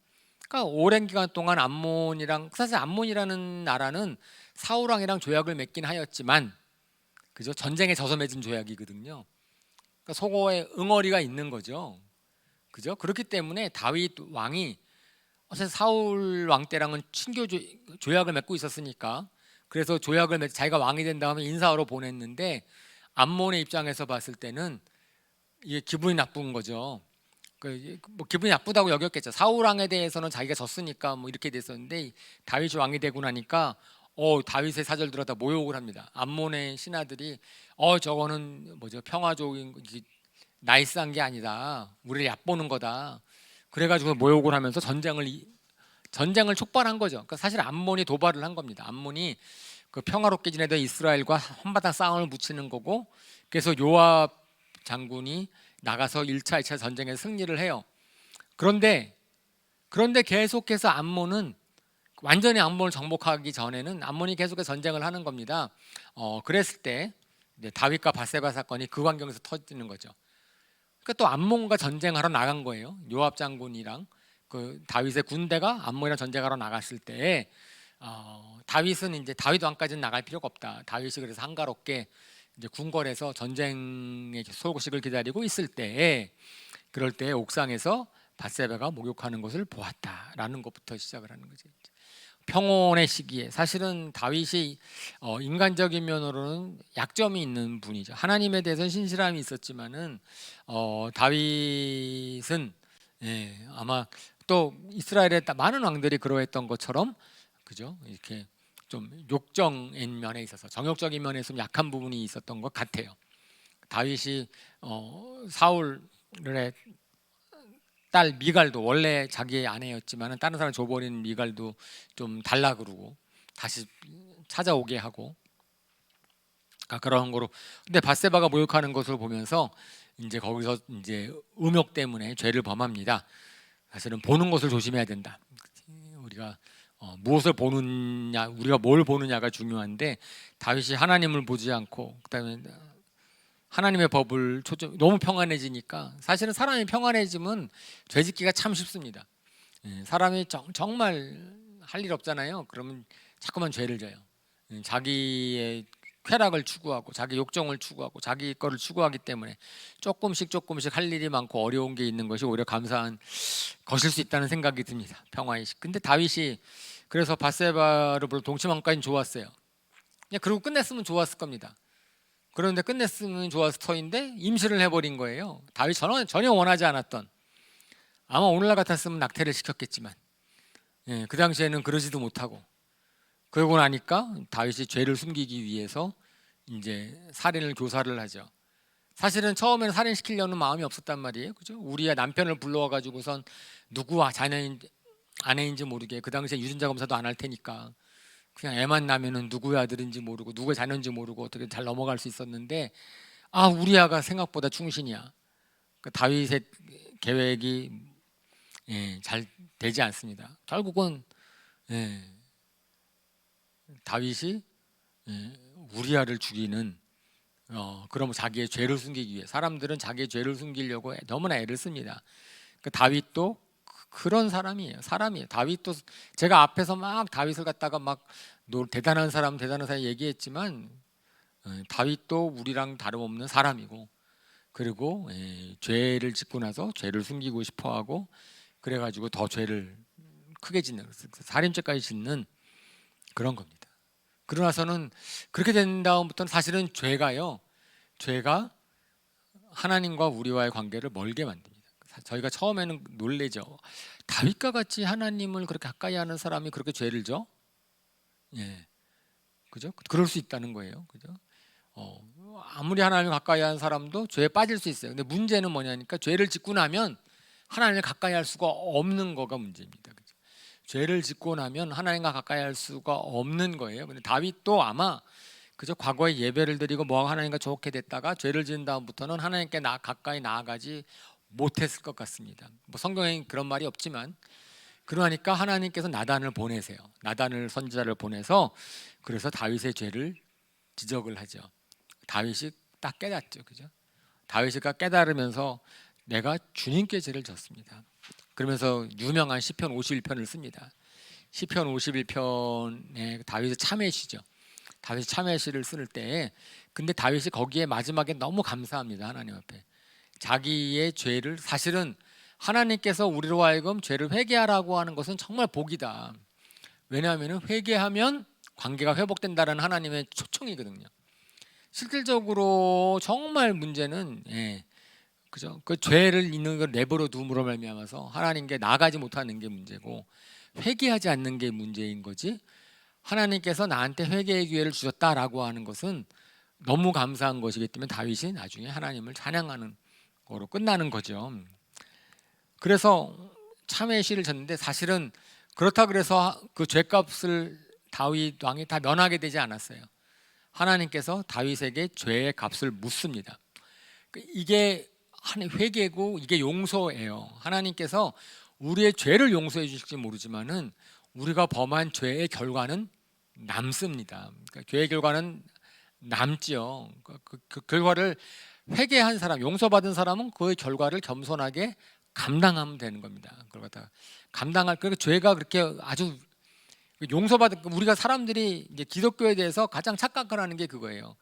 그러니까 오랜 기간 동안 암몬이랑 사실 암몬이라는 나라는 사울 왕이랑 조약을 맺긴 하였지만 그죠? 전쟁에 져서 맺은 조약이거든요. 그러니까 속어에 응어리가 있는 거죠. 그죠? 그렇기 때문에 다윗 왕이 사실 사울 왕 때랑은 친교 조약을 맺고 있었으니까 그래서 조약을 맺 자기가 왕이 된 다음에 인사하러 보냈는데 암몬의 입장에서 봤을 때는 이게 기분이 나쁜 거죠. 뭐 기분이 나쁘다고 여겼겠죠. 사울 왕에 대해서는 자기가 졌으니까 뭐 이렇게 됐었는데 다윗이 왕이 되고 나니까 다윗의 사절 들어다 모욕을 합니다. 암몬의 신하들이 저거는 뭐죠? 평화적인 나이스한 게 아니다. 우리를 얕보는 거다. 그래가지고 모욕을 하면서 전쟁을 촉발한 거죠. 그러니까 사실 암몬이 도발을 한 겁니다. 암몬이 그 평화롭게 지내던 이스라엘과 한바탕 싸움을 붙이는 거고, 그래서 요압 장군이 나가서 1차, 2차 전쟁에 승리를 해요. 그런데 계속해서 암몬은 완전히 암몬을 정복하기 전에는 암몬이 계속해서 전쟁을 하는 겁니다. 그랬을 때 이제 다윗과 바세바 사건이 그 환경에서 터지는 거죠. 그러니까 또 암몬과 전쟁하러 나간 거예요. 요압 장군이랑 그 다윗의 군대가 암몬이랑 전쟁하러 나갔을 때 다윗은 이제 다윗 왕까지는 나갈 필요가 없다. 다윗이 그래서 한가롭게 이제 궁궐에서 전쟁의 소식을 기다리고 있을 때 그럴 때 옥상에서 밧세바가 목욕하는 것을 보았다라는 것부터 시작을 하는 거죠. 평온의 시기에 사실은 다윗이 인간적인 면으로는 약점이 있는 분이죠. 하나님에 대해서는 신실함이 있었지만은 다윗은 아마 또 이스라엘의 많은 왕들이 그러했던 것처럼 그죠? 이렇게 좀 욕정인 면에 있어서 정욕적인 면에 좀 약한 부분이 있었던 것 같아요. 다윗이 사울의 딸 미갈도 원래 자기의 아내였지만 다른 사람 줘버린 미갈도 좀 달라 그러고 다시 찾아오게 하고 그런 거로. 근데 밧세바가 모욕하는 것을 보면서 이제 거기서 이제 음욕 때문에 죄를 범합니다. 사실은 보는 것을 조심해야 된다. 우리가 무엇을 보느냐, 우리가 뭘 보느냐가 중요한데 다윗이 하나님을 보지 않고 그다음에 하나님의 법을 너무 평안해지니까 사실은 사람이 평안해지면 죄짓기가 참 쉽습니다. 사람이 정말 할 일 없잖아요. 그러면 자꾸만 죄를 져요. 자기의 쾌락을 추구하고 자기 욕정을 추구하고 자기 거를 추구하기 때문에 조금씩 할 일이 많고 어려운 게 있는 것이 오히려 감사한 것일 수 있다는 생각이 듭니다. 평화의 시. 근데 다윗이 그래서 밧세바를 동침함까지는 좋았어요. 그냥 그리고 끝냈으면 좋았을 겁니다. 그런데 끝냈으면 좋았을 터인데 임시를 해버린 거예요. 다윗이 전혀 원하지 않았던. 아마 오늘날 같았으면 낙태를 시켰겠지만 그 당시에는 그러지도 못하고 그러고 나니까 다윗이 죄를 숨기기 위해서 이제 살인을 교사를 하죠. 사실은 처음에는 살인시키려는 마음이 없었단 말이에요. 그죠? 우리의 남편을 불러와 가지고선 누구와 아내인지 모르게 그 당시에 유전자 검사도 안 할 테니까 그냥 애만 나면은 누구의 아들인지 모르고 누구의 자녀인지 모르고 어떻게 잘 넘어갈 수 있었는데 우리아가 생각보다 충신이야. 그 다윗의 계획이 잘 되지 않습니다. 결국은 다윗이 우리아를 죽이는 그러면 자기의 죄를 숨기기 위해 사람들은 자기의 죄를 숨기려고 너무나 애를 씁니다. 그 다윗도 그런 사람이에요. 다윗도 제가 앞에서 막 다윗을 갖다가 막 대단한 사람 얘기했지만 다윗도 우리랑 다름없는 사람이고 그리고 죄를 짓고 나서 죄를 숨기고 싶어하고 그래가지고 더 죄를 크게 짓는 살인죄까지 짓는 그런 겁니다. 그러나서는 그렇게 된 다음부터는 사실은 죄가 하나님과 우리와의 관계를 멀게 만듭니다. 저희가 처음에는 놀래죠. 다윗과 같이 하나님을 그렇게 가까이 하는 사람이 그렇게 죄를 져? 그죠? 그럴 수 있다는 거예요. 그죠? 아무리 하나님을 가까이 하는 사람도 죄에 빠질 수 있어요. 근데 문제는 뭐냐니까 죄를 짓고 나면 하나님을 가까이 할 수가 없는 거가 문제입니다. 그죠? 죄를 짓고 나면 하나님과 가까이 할 수가 없는 거예요. 근데 다윗도 아마 그저 과거에 예배를 드리고 하나님과 좋게 됐다가 죄를 지은 다음부터는 하나님께 가까이 나아가지 못했을 것 같습니다. 뭐 성경에 그런 말이 없지만 그러니까 하나님께서 나단을 보내세요. 나단을 선지자를 보내서 그래서 다윗의 죄를 지적을 하죠. 다윗이 딱 깨닫죠, 그죠? 다윗이 깨달으면서 내가 주님께 죄를 졌습니다. 그러면서 유명한 시편 51편을 씁니다. 시편 51편에 다윗의 참회시죠. 다윗이 참회시를 쓸 때, 근데 다윗이 거기에 마지막에 너무 감사합니다. 하나님 앞에 자기의 죄를, 사실은 하나님께서 우리로 하여금 죄를 회개하라고 하는 것은 정말 복이다. 왜냐하면 회개하면 관계가 회복된다는 하나님의 초청이거든요. 실질적으로 정말 문제는 그죠? 그 죄를 있는 걸 내버려 둠으로 말미암아서 하나님께 나가지 못하는 게 문제고 회개하지 않는 게 문제인 거지. 하나님께서 나한테 회개의 기회를 주셨다라고 하는 것은 너무 감사한 것이기 때문에 다윗이 나중에 하나님을 찬양하는 거로 끝나는 거죠. 그래서 참회의 시를 졌는데 사실은 그렇다 그래서 그 죄값을 다윗 왕이 다 면하게 되지 않았어요. 하나님께서 다윗에게 죄의 값을 묻습니다. 이게 회개고 이게 용서예요. 하나님께서 우리의 죄를 용서해 주실지 모르지만은 우리가 범한 죄의 결과는 남습니다. 그러니까 죄의 결과는 남지요. 그 결과를 회개한 사람, 용서받은 사람은 그의 결과를 겸손하게 감당하면 되는 겁니다. 그걸 갖다가 감당할, 그러니까 죄가 그렇게 아주 용서받은, 우리가 사람들이 이제 기독교에 대해서 가장 착각하는 게 그거예요.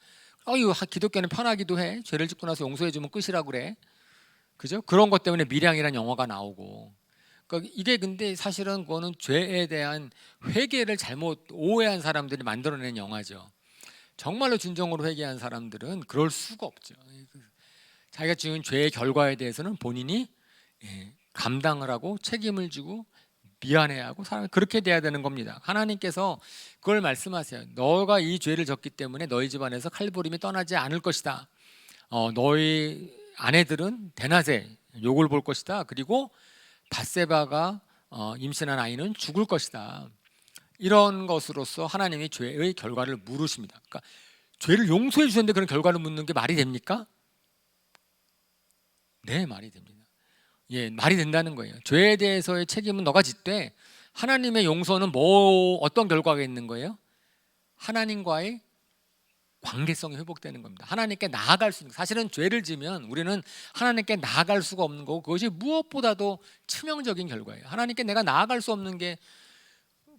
이거 기독교는 편하기도 해. 죄를 짓고 나서 용서해주면 끝이라고 그래. 그죠? 그런 것 때문에 밀양이라는 영화가 나오고. 그러니까 이게 근데 사실은 그거는 죄에 대한 회개를 잘못 오해한 사람들이 만들어낸 영화죠. 정말로 진정으로 회개한 사람들은 그럴 수가 없죠. 자기가 지은 죄의 결과에 대해서는 본인이 감당을 하고 책임을 지고 미안해하고 사람이 그렇게 돼야 되는 겁니다. 하나님께서 그걸 말씀하세요. 너가 이 죄를 졌기 때문에 너희 집안에서 칼부림이 떠나지 않을 것이다. 너희 아내들은 대낮에 욕을 볼 것이다. 그리고 밧세바가 임신한 아이는 죽을 것이다. 이런 것으로서 하나님이 죄의 결과를 물으십니다. 그러니까 죄를 용서해 주셨는데 그런 결과를 묻는 게 말이 됩니까? 네, 말이 됩니다. 말이 된다는 거예요. 죄에 대해서의 책임은 너가 짓되 하나님의 용서는 어떤 결과가 있는 거예요? 하나님과의 관계성이 회복되는 겁니다. 하나님께 나아갈 수 있는, 사실은 죄를 지면 우리는 하나님께 나아갈 수가 없는 거고 그것이 무엇보다도 치명적인 결과예요. 하나님께 내가 나아갈 수 없는 게,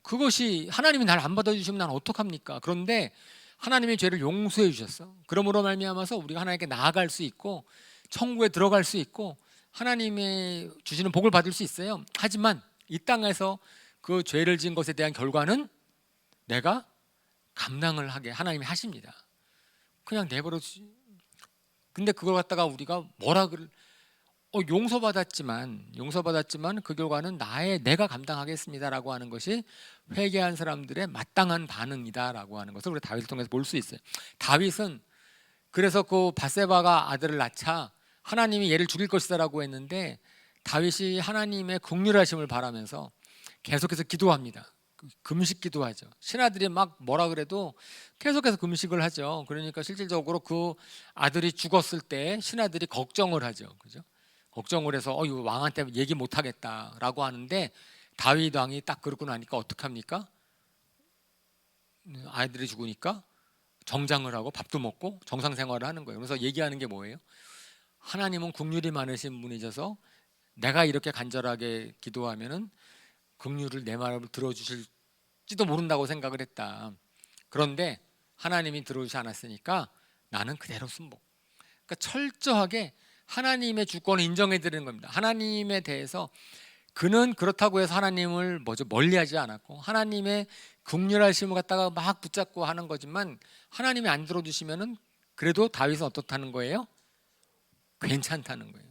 그것이 하나님이 날 안 받아주시면 난 어떡합니까? 그런데 하나님이 죄를 용서해 주셨어. 그러므로 말미암아서 우리가 하나님께 나아갈 수 있고 천국에 들어갈 수 있고 하나님의 주시는 복을 받을 수 있어요. 하지만 이 땅에서 그 죄를 지은 것에 대한 결과는 내가 감당을 하게 하나님이 하십니다. 그냥 내버려. 근데 그걸 갖다가 우리가 용서받았지만 그 결과는 내가 감당하겠습니다라고 하는 것이 회개한 사람들의 마땅한 반응이다라고 하는 것을 우리 다윗을 통해서 볼 수 있어요. 다윗은 그래서 그 밧세바가 아들을 낳자 하나님이 얘를 죽일 것이다라고 했는데 다윗이 하나님의 긍휼하심을 바라면서 계속해서 기도합니다. 금식 기도하죠. 신하들이 막 뭐라 그래도 계속해서 금식을 하죠. 그러니까 실질적으로 그 아들이 죽었을 때 신하들이 걱정을 하죠. 그죠? 걱정을 해서 이거 왕한테 얘기 못 하겠다라고 하는데 다윗 왕이 딱 그러고 나니까 어떡합니까? 아이들이 죽으니까 정장을 하고 밥도 먹고 정상 생활을 하는 거예요. 그래서 얘기하는 게 뭐예요? 하나님은 긍휼이 많으신 분이셔서 내가 이렇게 간절하게 기도하면은 긍휼을 내 말을 들어주실지도 모른다고 생각을 했다. 그런데 하나님이 들어주지 않았으니까 나는 그대로 순복. 그러니까 철저하게 하나님의 주권을 인정해 드리는 겁니다. 하나님에 대해서 그는 그렇다고 해서 하나님을 멀리하지 않았고 하나님의 긍휼하심을 갖다가 막 붙잡고 하는 거지만 하나님이 안 들어주시면은 그래도 다윗은 어떻다는 거예요? 괜찮다는 거예요.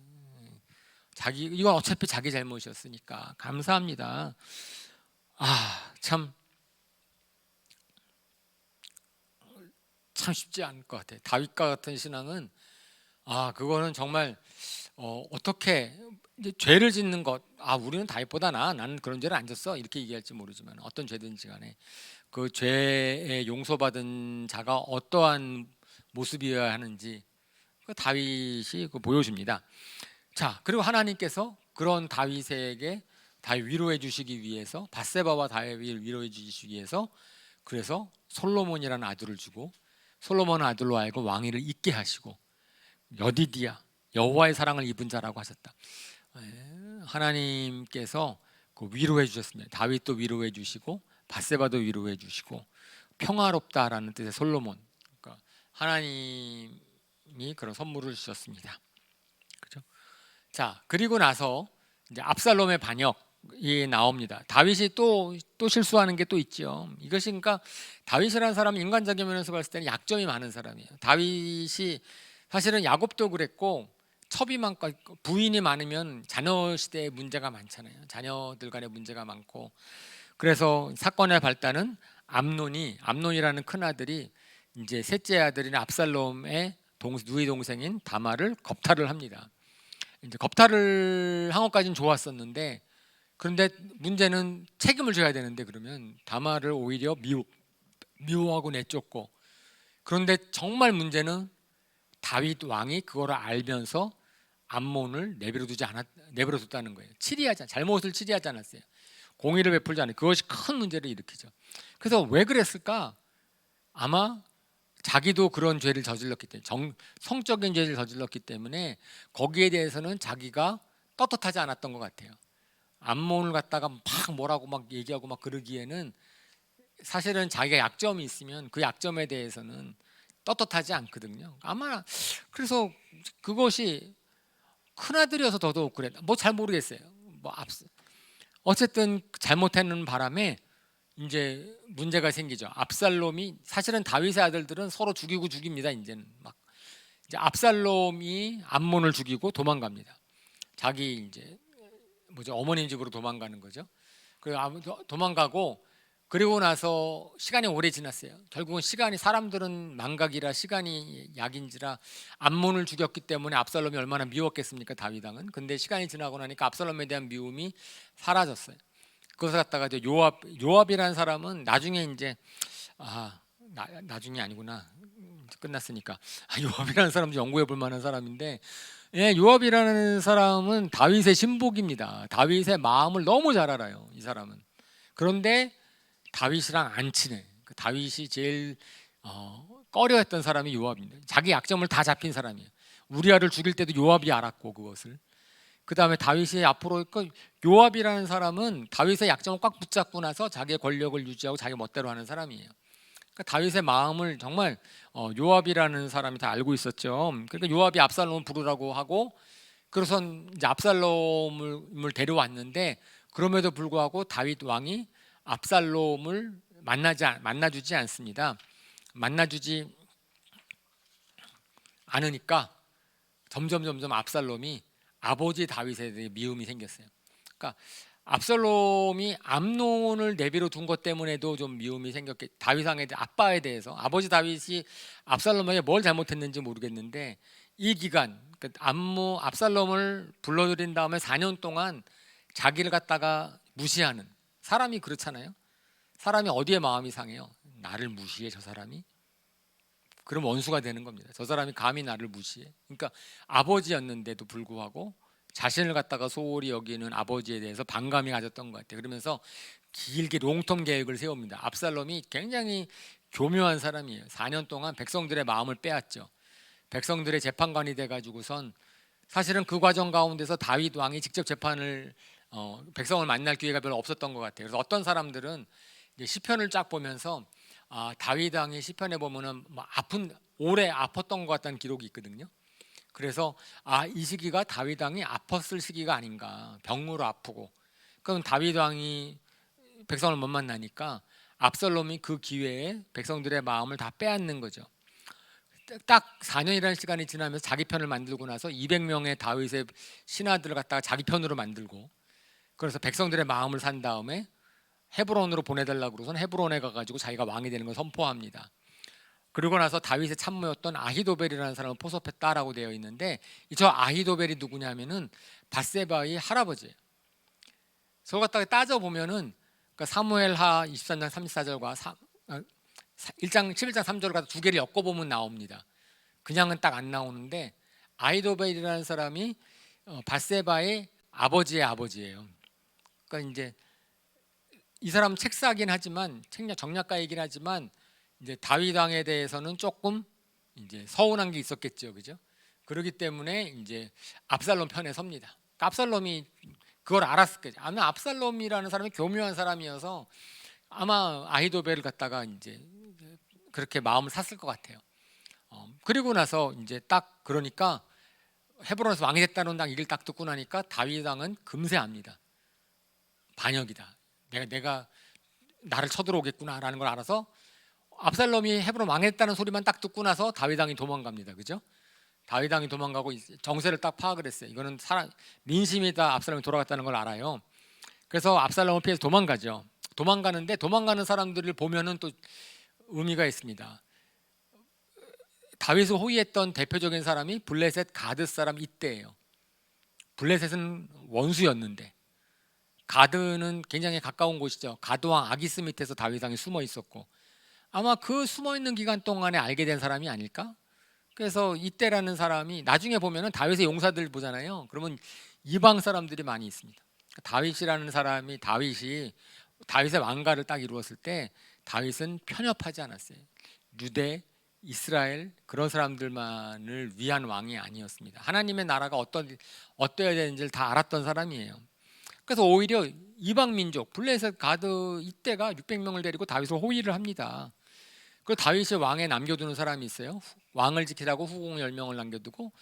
이건 어차피 자기 잘못이었으니까 감사합니다. 참 쉽지 않을 것 같아요. 다윗과 같은 신앙은 그거는 정말 어떻게 이제 죄를 짓는 것, 우리는 다윗보다 나는 그런 죄를 안 졌어 이렇게 얘기할지 모르지만 어떤 죄든지 간에 그 죄에 용서받은 자가 어떠한 모습이어야 하는지 그 다윗이 보여줍니다. 자, 그리고 하나님께서 그런 다윗에게 다윗 위로해 주시기 위해서, 바세바와 다윗을 위로해 주시기 위해서, 그래서 솔로몬이라는 아들을 주고, 솔로몬 아들로 하여금 왕위를 잇게 하시고, 여디디야 여호와의 사랑을 입은 자라고 하셨다. 하나님께서 그 위로해 주셨습니다. 다윗도 위로해 주시고 바세바도 위로해 주시고 평화롭다라는 뜻의 솔로몬. 그러니까 하나님이 그런 선물을 주셨습니다. 그죠? 자, 그리고 나서 이제 압살롬의 반역이 나옵니다. 다윗이 또 실수하는 게 또 있죠. 이것이 그러니까 다윗이라는 사람은 인간적인 면에서 봤을 때는 약점이 많은 사람이에요. 다윗이 사실은 야곱도 그랬고, 첩이 많고 부인이 많으면 자녀 시대에 문제가 많잖아요. 자녀들 간에 문제가 많고, 그래서 사건의 발단은 암논이라는 큰 아들이 이제 셋째 아들인 압살롬의 누이 동생인 다말을 겁탈을 합니다. 이제 겁탈을 한 것까지는 좋았었는데, 그런데 문제는 책임을 져야 되는데, 그러면 다말을 오히려 미워하고 내쫓고, 그런데 정말 문제는 다윗 왕이 그거를 알면서 암몬을 내버려뒀다는 거예요. 잘못을 치리하지 않았어요. 공의를 베풀지 않아요. 그것이 큰 문제를 일으키죠. 그래서 왜 그랬을까? 아마 자기도 그런 죄를 저질렀기 때문에, 성적인 죄를 저질렀기 때문에 거기에 대해서는 자기가 떳떳하지 않았던 것 같아요. 암몬을 갖다가 막 뭐라고 막 얘기하고 막 그러기에는, 사실은 자기가 약점이 있으면 그 약점에 대해서는 떳떳하지 않거든요. 아마 그래서 그것이 큰아들이어서 더더욱 그래. 뭐 잘 모르겠어요. 어쨌든 잘못하는 바람에 이제 문제가 생기죠. 압살롬이, 사실은 다윗의 아들들은 서로 죽이고 죽입니다. 이제는 막 이제 압살롬이 암몬을 죽이고 도망갑니다. 자기 이제 어머님 집으로 도망가는 거죠. 도망가고, 그리고 나서 시간이 오래 지났어요. 결국은 사람들은 망각이라 시간이 약인지라 암몬을 죽였기 때문에 압살롬이 얼마나 미웠겠습니까, 다윗 왕은. 근데 시간이 지나고 나니까 압살롬에 대한 미움이 사라졌어요. 그것을 갖다가 이제 요압이라는 사람은 나중에 이제 나중이 아니구나, 끝났으니까. 요압이라는 사람도 연구해 볼 만한 사람인데, 요압이라는 사람은 다윗의 신복입니다. 다윗의 마음을 너무 잘 알아요, 이 사람은. 그런데 다윗이랑 안 친해. 다윗이 제일 꺼려했던 사람이 요압입니다. 자기 약점을 다 잡힌 사람이에요. 우리아를 죽일 때도 요압이 알았고, 그것을. 그 다음에 다윗이 앞으로, 요압이라는 사람은 다윗의 약점을 꽉 붙잡고 나서 자기의 권력을 유지하고 자기 멋대로 하는 사람이에요. 그러니까 다윗의 마음을 정말 요압이라는 사람이 다 알고 있었죠. 그러니까 요압이 압살롬을 부르라고 하고, 그래서 이제 압살롬을 데려왔는데, 그럼에도 불구하고 다윗 왕이 압살롬을 만나주지 않습니다. 만나주지 않으니까 점점 압살롬이 아버지 다윗에 대해 미움이 생겼어요. 그러니까 압살롬이 암논을 내비로 둔 것 때문에도 좀 미움이 생겼겠. 다윗 왕의 아빠에 대해서, 아버지 다윗이 압살롬에게 뭘 잘못했는지 모르겠는데, 이 기간, 압살롬을 불러들인 다음에 4년 동안 자기를 갖다가 무시하는, 사람이 그렇잖아요. 사람이 어디에 마음이 상해요? 나를 무시해, 저 사람이? 그럼 원수가 되는 겁니다. 저 사람이 감히 나를 무시해. 그러니까 아버지였는데도 불구하고 자신을 갖다가 소홀히 여기는 아버지에 대해서 반감이 가졌던 것 같아요. 그러면서 길게 롱텀 계획을 세웁니다. 압살롬이 굉장히 교묘한 사람이에요. 4년 동안 백성들의 마음을 빼앗죠. 백성들의 재판관이 돼가지고선, 사실은 그 과정 가운데서 다윗 왕이 직접 재판을 백성을 만날 기회가 별로 없었던 것 같아요. 그래서 어떤 사람들은 이제 시편을 쫙 보면서, 다윗 왕이 시편에 보면은 오래 아팠던 것 같다는 기록이 있거든요. 그래서 이 시기가 다윗 왕이 아팠을 시기가 아닌가, 병으로 아프고. 그럼 다윗 왕이 백성을 못 만나니까 압살롬이 그 기회에 백성들의 마음을 다 빼앗는 거죠. 딱 4년이라는 시간이 지나면서 자기 편을 만들고 나서 200명의 다윗의 신하들을 갖다가 자기 편으로 만들고, 그래서 백성들의 마음을 산 다음에 헤브론으로 보내달라고 그러고선 헤브론에 가가지고 자기가 왕이 되는 걸 선포합니다. 그리고 나서 다윗의 참모였던 아히도벨이라는 사람을 포섭했다라고 되어 있는데, 저 아히도벨이 누구냐면은 밧세바의 할아버지예요. 저걸 갖다가 따져보면은, 그러니까 사무엘하 23장 34절과 1장 11장 3절을 갖다 두 개를 엮어보면 나옵니다. 그냥은 딱 안 나오는데, 아히도벨이라는 사람이 밧세바의 아버지의 아버지예요. 그러니까 이제 이 사람 책사긴 하지만 정략가이긴 하지만 이제 다윗 왕에 대해서는 조금 이제 서운한 게 있었겠죠, 그죠? 그렇기 때문에 이제 압살롬 편에 섭니다. 그러니까 압살롬이 그걸 알았을 거죠. 아마 압살롬이라는 사람이 교묘한 사람이어서 아마 아히도벨을 갖다가 이제 그렇게 마음을 샀을 것 같아요. 그리고 나서 이제 딱 그러니까 헤브론에서 왕이 됐다는 딱 얘기를 딱 듣고 나니까 다윗 왕은 금세 압니다. 반역이다. 내가 나를 쳐들어오겠구나라는 걸 알아서 압살롬이 헤브론 왕했다는 소리만 딱 듣고 나서 다윗 왕이 도망갑니다. 그죠? 다윗 왕이 도망가고 정세를 딱 파악을 했어요. 이거는 민심이 다 압살롬이 돌아갔다는 걸 알아요. 그래서 압살롬을 피해서 도망가죠. 도망가는데 도망가는 사람들을 보면은 또 의미가 있습니다. 다윗을 호위했던 대표적인 사람이 블레셋 가드 사람 이때예요. 블레셋은 원수였는데 가드는 굉장히 가까운 곳이죠. 가드왕 아기스 밑에서 다윗 왕이 숨어 있었고 아마 그 숨어 있는 기간 동안에 알게 된 사람이 아닐까? 그래서 이때라는 사람이 나중에 보면은 다윗의 용사들 보잖아요. 그러면 이방 사람들이 많이 있습니다. 다윗이라는 사람이 다윗의 왕가를 딱 이루었을 때 다윗은 편협하지 않았어요. 유대, 이스라엘 그런 사람들만을 위한 왕이 아니었습니다. 하나님의 나라가 어떠해야 되는지를 다 알았던 사람이에요. 그래서 오히려 이방 민족 블레셋 가드 이때가 600명을 데리고 다윗을 호위를 합니다. 그리고 다윗이 왕에 남겨두는 사람이 있어요. 왕을 지키라고 후궁 10명을 남겨두고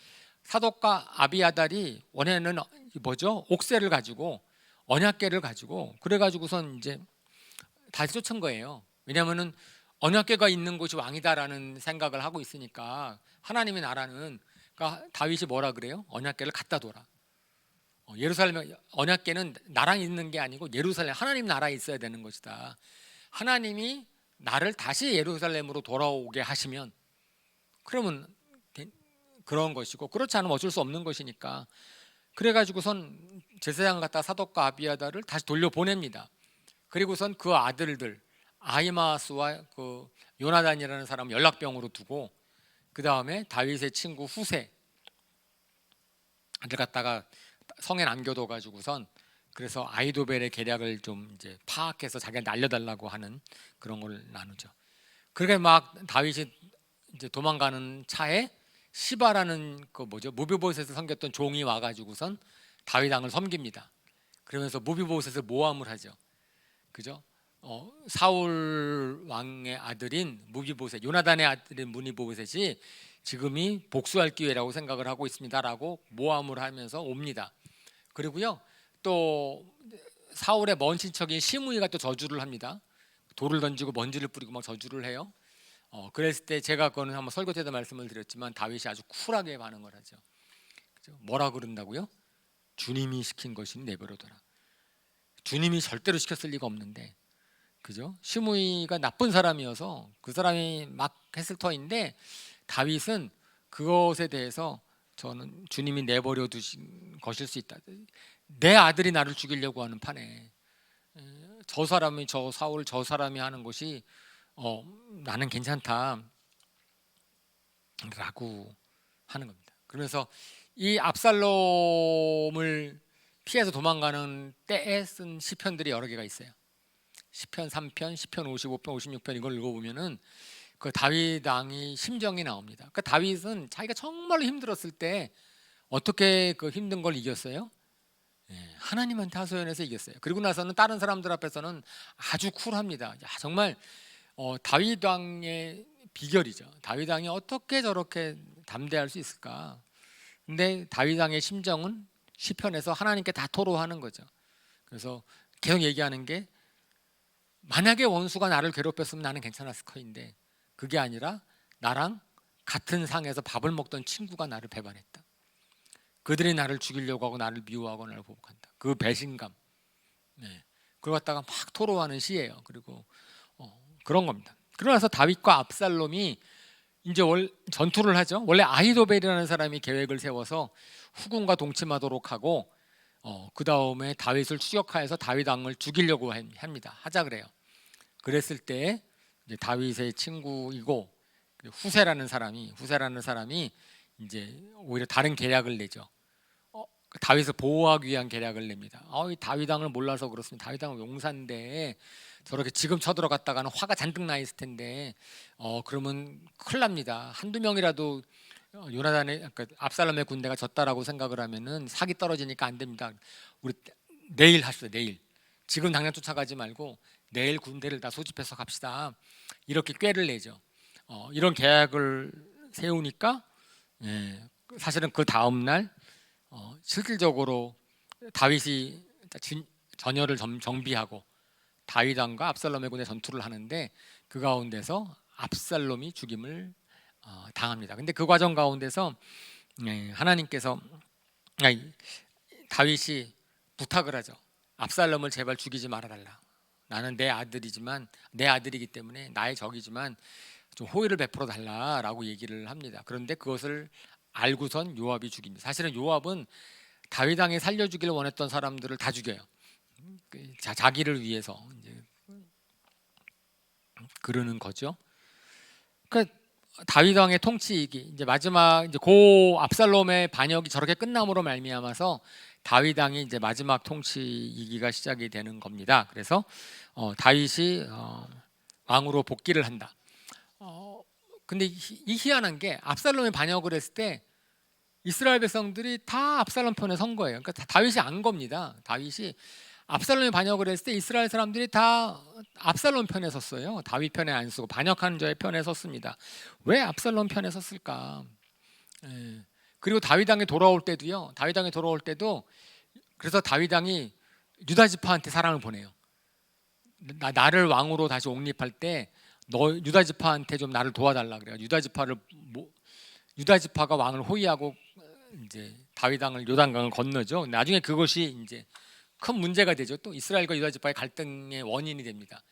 사독과 아비아달이 원래는 옥새를 가지고 언약궤를 가지고 그래가지고선 이제 다시 쫓은 거예요. 왜냐하면은 언약궤가 있는 곳이 왕이다라는 생각을 하고 있으니까 하나님의 나라는 그러니까 다윗이 뭐라 그래요? 언약궤를 갖다 둬라. 예루살렘 언약궤는 나랑 있는 게 아니고 예루살렘 하나님 나라에 있어야 되는 것이다. 하나님이 나를 다시 예루살렘으로 돌아오게 하시면 그러면 그런 것이고 그렇지 않으면 어쩔 수 없는 것이니까 그래가지고선 제사장 갖다 사독과 아비아달을 다시 돌려보냅니다. 그리고선 그 아들들 아히마스와 그 요나단이라는 사람 연락병으로 두고 그 다음에 다윗의 친구 후세 아들 갖다가 성에 남겨둬 가지고선 그래서 아히도벨의 계략을 좀 이제 파악해서 자기가 날려달라고 하는 그런 걸 나누죠. 그렇게 막 다윗이 이제 도망가는 차에 시바라는 무비보셋을 섬겼던 종이 와가지고선 다윗 왕을 섬깁니다. 그러면서 무비보셋을 모함을 하죠. 그죠? 사울 왕의 아들인 무비보셋, 요나단의 아들인 무비보셋이 지금이 복수할 기회라고 생각을 하고 있습니다라고 모함을 하면서 옵니다. 그리고요 또 사울의 먼 친척인 시므이가 또 저주를 합니다. 돌을 던지고 먼지를 뿌리고 막 저주를 해요. 그랬을 때 제가 그거는 한번 설교 때도 말씀을 드렸지만 다윗이 아주 쿨하게 반응을 하죠. 그죠? 뭐라 그런다고요? 주님이 시킨 것이니 내버려둬라. 주님이 절대로 시켰을 리가 없는데, 그죠? 시므이가 나쁜 사람이어서 그 사람이 막 했을 터인데 다윗은 그것에 대해서 저는 주님이 내버려 두신 것일 수 있다. 내 아들이 나를 죽이려고 하는 판에 저 사람이 저 사울 저 사람이 하는 것이 나는 괜찮다 라고 하는 겁니다. 그러면서 이 압살롬을 피해서 도망가는 때에 쓴 시편들이 여러 개가 있어요. 시편 3편, 시편 55편, 56편 이걸 읽어보면은 그 다윗 왕이 심정이 나옵니다. 그 다윗은 자기가 정말로 힘들었을 때 어떻게 그 힘든 걸 이겼어요? 하나님한테 하소연해서 이겼어요. 그리고 나서는 다른 사람들 앞에서는 아주 쿨합니다. 야, 정말 다윗 왕의 비결이죠. 다윗 왕이 어떻게 저렇게 담대할 수 있을까? 근데 다윗 왕의 심정은 시편에서 하나님께 다 토로하는 거죠. 그래서 계속 얘기하는 게 만약에 원수가 나를 괴롭혔으면 나는 괜찮았을 터인데 그게 아니라 나랑 같은 상에서 밥을 먹던 친구가 나를 배반했다. 그들이 나를 죽이려고 하고 나를 미워하고 나를 보복한다. 그 배신감. 그걸 갖다가 막 토로하는 시예요. 그리고 그런 겁니다. 그러고 나서 다윗과 압살롬이 이제 전투를 하죠. 원래 아히도벨이라는 사람이 계획을 세워서 후군과 동침하도록 하고 그 다음에 다윗을 추격하여서 다윗 왕을 죽이려고 합니다. 하자 그래요. 그랬을 때 이제 다윗의 친구이고 후세라는 사람이 이제 오히려 다른 계략을 내죠. 다윗을 보호하기 위한 계략을 냅니다. 이 다윗 왕을 몰라서 그렇습니다. 다윗 왕은 용사인데 저렇게 지금 쳐들어갔다가는 화가 잔뜩 나 있을 텐데 그러면 큰일 납니다. 한두 명이라도 요나단의 그러니까 압살롬의 군대가 졌다라고 생각을 하면은 사기 떨어지니까 안 됩니다. 우리 내일 합시다. 내일. 지금 당장 쫓아가지 말고 내일 군대를 다 소집해서 갑시다. 이렇게 꾀를 내죠. 이런 계약을 세우니까 사실은 그 다음 날 실질적으로 다윗이 전열을 정비하고 다윗 왕과 압살롬의 군대 전투를 하는데 그 가운데서 압살롬이 죽임을 당합니다. 근데 그 과정 가운데서 하나님께서 다윗이 부탁을 하죠. 압살롬을 제발 죽이지 말아달라. 나는 내 아들이지만 내 아들이기 때문에 나의 적이지만 좀 호의를 베풀어 달라라고 얘기를 합니다. 그런데 그것을 알고선 요압이 죽입니다. 사실은 요압은 다윗 왕이 살려주기를 원했던 사람들을 다 죽여요. 자기를 위해서 이제 그러는 거죠. 그러니까 다윗 왕의 통치이기 이제 마지막 이제 고 압살롬의 반역이 저렇게 끝남으로 말미암아서 다윗 왕이 이제 마지막 통치이기가 시작이 되는 겁니다. 그래서 다윗이 왕으로 복귀를 한다. 근데 이 희한한 게 압살롬이 반역을 했을 때 이스라엘 백성들이 다 압살롬 편에 선 거예요. 그러니까 다윗이 안 겁니다. 다윗이 압살롬이 반역을 했을 때 이스라엘 사람들이 다 압살롬 편에 섰어요. 다윗 편에 안 서고 반역하는 자의 편에 섰습니다. 왜 압살롬 편에 섰을까? 그리고 다윗 왕이 돌아올 때도요. 다윗 왕이 돌아올 때도 그래서 다윗 왕이 유다 지파한테 사랑을 보내요. 나를 왕으로 다시 옹립할 때 너 유다 지파한테 좀 나를 도와달라 그래요. 유다 지파가 왕을 호위하고 이제 다윗 왕을 요단강을 건너죠. 나중에 그것이 이제 큰 문제가 되죠. 또 이스라엘과 유다 지파의 갈등의 원인이 됩니다.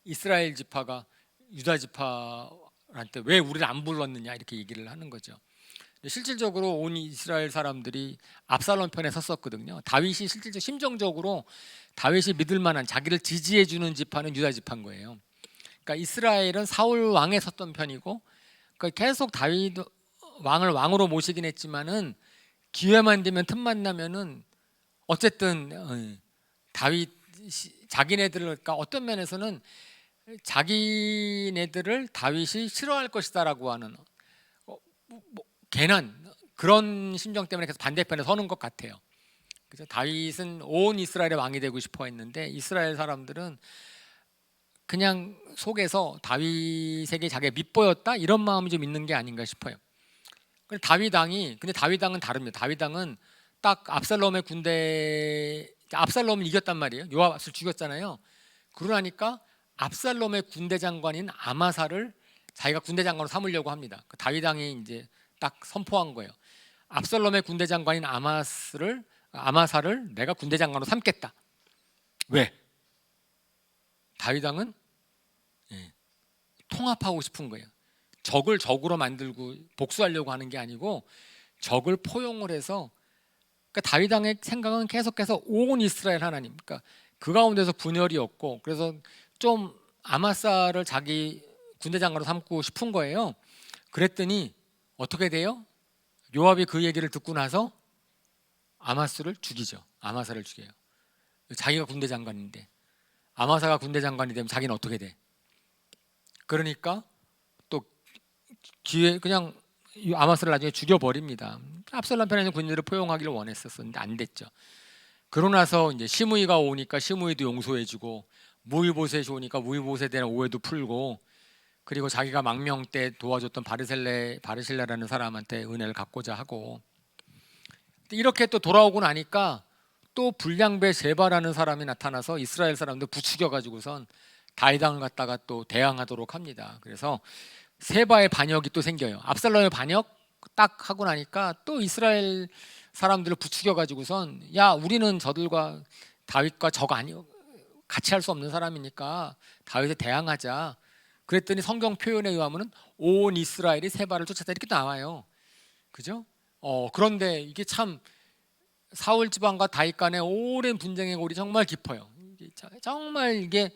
이스라엘 지파가 유다 지파한테 왜 우리를 안 불렀느냐 이렇게 얘기를 하는 거죠. 실질적으로 온 이스라엘 사람들이 압살롬 편에 섰었거든요. 다윗이 실질적 심정적으로 다윗이 믿을 만한 자기를 지지해 주는 지파는 유다 지파인 거예요. 그러니까 이스라엘은 사울 왕에 섰던 편이고 그러니까 계속 다윗 왕을 왕으로 모시긴 했지만은 기회만 되면 틈만 나면은 어쨌든 다윗 자기네들을 그러니까 어떤 면에서는 자기네들을 다윗이 싫어할 것이다라고 하는 괜한 그런 심정 때문에 계속 반대편에 서는 것 같아요. 그래서 다윗은 온 이스라엘의 왕이 되고 싶어 했는데 이스라엘 사람들은 그냥 속에서 다윗에게 자기가 밉보였다 이런 마음이 좀 있는 게 아닌가 싶어요. 근데 다윗 왕은 다릅니다. 다윗 왕은 딱 압살롬의 군대 압살롬을 이겼단 말이에요. 요압을 죽였잖아요. 그러니까 압살롬의 군대 장관인 아마사를 자기가 군대 장관으로 삼으려고 합니다. 다윗 왕이 이제 딱 선포한 거예요. 압살롬의 군대 장관인 아마사를 내가 군대 장관으로 삼겠다. 왜? 다윗 왕은 통합하고 싶은 거예요. 적을 적으로 만들고 복수하려고 하는 게 아니고 적을 포용을 해서 그러니까 다윗 왕의 생각은 계속해서 온 이스라엘 하나님 그러니까 그 가운데서 분열이 없고 그래서 좀 아마사를 자기 군대 장관으로 삼고 싶은 거예요. 그랬더니 어떻게 돼요? 요압이 그 얘기를 듣고 나서 아마사를 죽여요. 자기가 군대 장관인데 아마사가 군대 장관이 되면 자기는 어떻게 돼? 그러니까 또 그냥 아마사를 나중에 죽여버립니다. 압살롬 편에는 군인들을 포용하기를 원했었는데 안 됐죠. 그러고 나서 이제 시므이가 오니까 시므이도 용서해주고 무이보셋이 오니까 무이보셋에 대한 오해도 풀고 그리고 자기가 망명 때 도와줬던 바르실레라는 사람한테 은혜를 갚고자 하고 이렇게 또 돌아오고 나니까 또 불량배 세바라는 사람이 나타나서 이스라엘 사람들 부추겨가지고선 다윗 왕을 갖다가 또 대항하도록 합니다. 그래서 세바의 반역이 또 생겨요. 압살롬의 반역 딱 하고 나니까 또 이스라엘 사람들을 부추겨가지고선 야 우리는 저들과 다윗과 적 아니요 같이 할 수 없는 사람이니까 다윗에 대항하자. 그랬더니 성경 표현에 의하면은 온 이스라엘이 세바를 쫓았다 이렇게 나와요. 그죠? 그런데 이게 참 사울 지방과 다윗 간의 오랜 분쟁의 골이 정말 깊어요. 정말 이게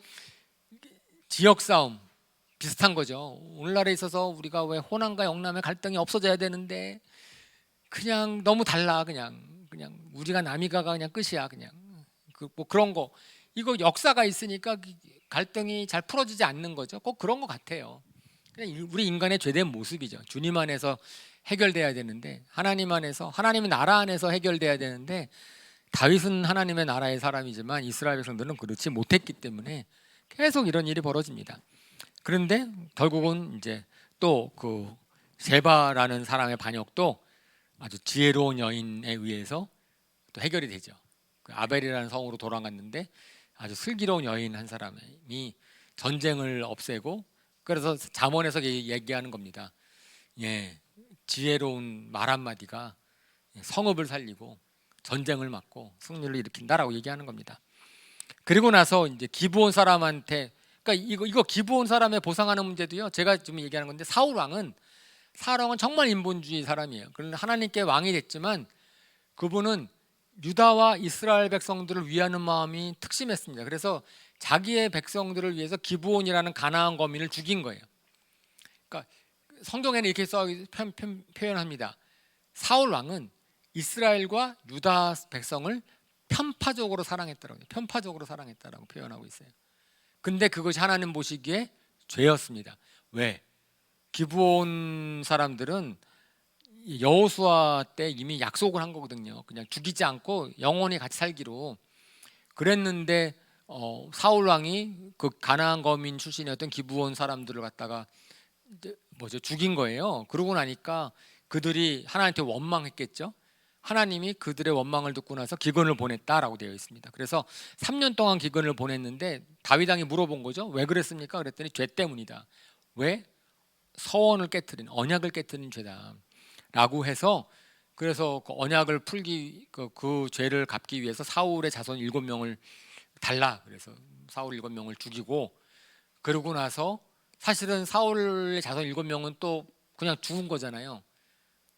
지역 싸움 비슷한 거죠. 오늘날에 있어서 우리가 왜 호남과 영남의 갈등이 없어져야 되는데 그냥 너무 달라. 그냥 그냥 우리가 남이가가 그냥 끝이야. 그냥 뭐 그런 거. 이거 역사가 있으니까 갈등이 잘 풀어지지 않는 거죠. 꼭 그런 것 같아요. 그냥 우리 인간의 죄된 모습이죠. 주님 안에서 해결돼야 되는데, 하나님 안에서, 하나님의 나라 안에서 해결돼야 되는데, 다윗은 하나님의 나라의 사람이지만 이스라엘 백성들은 그렇지 못했기 때문에 계속 이런 일이 벌어집니다. 그런데 결국은 이제 또 그 세바라는 사람의 반역도 아주 지혜로운 여인에 의해서 또 해결이 되죠. 그 아벨이라는 성으로 돌아갔는데 아주 슬기로운 여인 한 사람이 전쟁을 없애고, 그래서 잠언에서 얘기하는 겁니다. 예, 지혜로운 말 한마디가 성읍을 살리고 전쟁을 막고 승리를 일으킨다라고 얘기하는 겁니다. 그리고 나서 이제 기브온 사람한테, 그러니까 이거 기브온 사람의 보상하는 문제도요, 제가 지금 얘기하는 건데, 사울 왕은 정말 인본주의 사람이에요. 그런데 하나님께 왕이 됐지만 그분은 유다와 이스라엘 백성들을 위하는 마음이 특심했습니다. 그래서 자기의 백성들을 위해서 기브온이라는 가나안 거민을 죽인 거예요. 그러니까 성경에는 이렇게 표현합니다. 사울 왕은 이스라엘과 유다 백성을 편파적으로 사랑했다라고 표현하고 있어요. 근데 그것이 하나님 보시기에 죄였습니다. 왜? 기브온 사람들은 여호수아 때 이미 약속을 한 거거든요. 그냥 죽이지 않고 영원히 같이 살기로. 그랬는데 사울 왕이 그 가나안 거민 출신이었던 기브온 사람들을 갖다가 죽인 거예요. 그러고 나니까 그들이 하나님한테 원망했겠죠. 하나님이 그들의 원망을 듣고 나서 기근을 보냈다라고 되어 있습니다. 그래서 3년 동안 기근을 보냈는데 다윗 왕이 물어본 거죠. 왜 그랬습니까? 그랬더니 죄 때문이다. 왜? 서원을 깨트린, 언약을 깨트린 죄다라고 해서, 그래서 그 언약을 풀기, 그 죄를 갚기 위해서 사울의 자손 7명을 달라. 그래서 사울 7명을 죽이고, 그러고 나서 사실은 사울의 자손 7명은 또 그냥 죽은 거잖아요.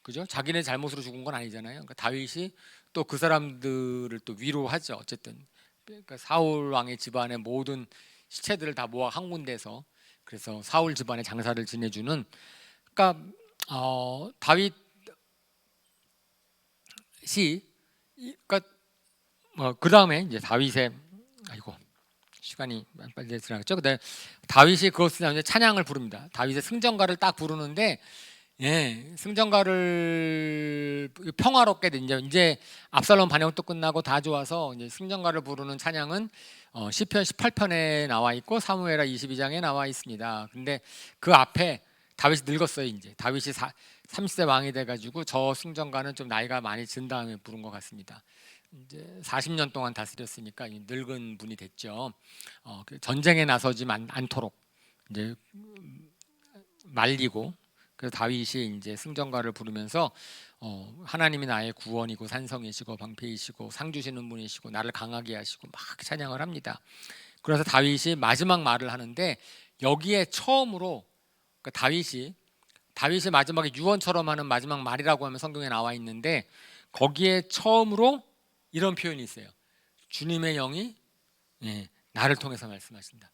그죠? 자기네 잘못으로 죽은 건 아니잖아요. 그러니까 다윗이 또 그 사람들을 또 위로하죠. 어쨌든 그러니까 사울 왕의 집안의 모든 시체들을 다 모아 한 군데서, 그래서 사울 집안의 장사를 지내주는, 그러니까 다윗이, 그러니까 그 다음에 이제 다윗의, 아이고 시간이 빨리 지나갔죠. 근데 다윗이 그것을 이제 찬양을 부릅니다. 다윗의 승전가를 딱 부르는데, 예, 승전가를 평화롭게 이제 압살롬 반역도 끝나고 다 좋아서 이제 승전가를 부르는 찬양은 시편 18편에 나와 있고 사무엘하 22장에 나와 있습니다. 근데 그 앞에 다윗이 늙었어요. 이제 다윗이 30세 왕이 돼가지고 저 승전가는 좀 나이가 많이 든 다음에 부른 것 같습니다. 이제 40년 동안 다스렸으니까 늙은 분이 됐죠. 전쟁에 나서지 않도록 이제 말리고, 그래서 다윗이 이제 승전가를 부르면서 하나님이 나의 구원이고 산성이시고 방패이시고 상 주시는 분이시고 나를 강하게 하시고 막 찬양을 합니다. 그래서 다윗이 마지막 말을 하는데, 여기에 처음으로, 그러니까 다윗이 마지막에 유언처럼 하는 마지막 말이라고 하면 성경에 나와 있는데, 거기에 처음으로 이런 표현이 있어요. 주님의 영이 나를 통해서 말씀하신다.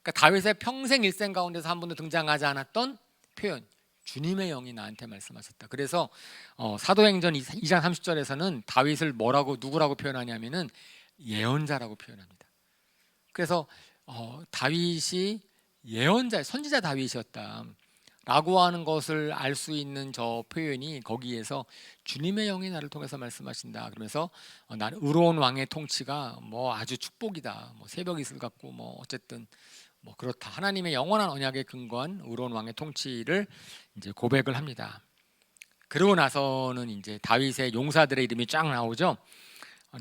그러니까 다윗의 평생 일생 가운데서 한 번도 등장하지 않았던 표현, 주님의 영이 나한테 말씀하셨다. 그래서 사도행전 2장 30절에서는 다윗을 누구라고 표현하냐면은 예언자라고 표현합니다. 그래서 다윗이 예언자, 선지자 다윗이었다 라고 하는 것을 알 수 있는 저 표현이, 거기에서 주님의 영이 나를 통해서 말씀하신다 그러면서 나는 의로운 왕의 통치가 뭐 아주 축복이다, 뭐 새벽 이슬 같고 뭐 어쨌든 뭐 그렇다, 하나님의 영원한 언약에 근거한 의로운 왕의 통치를 이제 고백을 합니다. 그러고 나서는 이제 다윗의 용사들의 이름이 쫙 나오죠.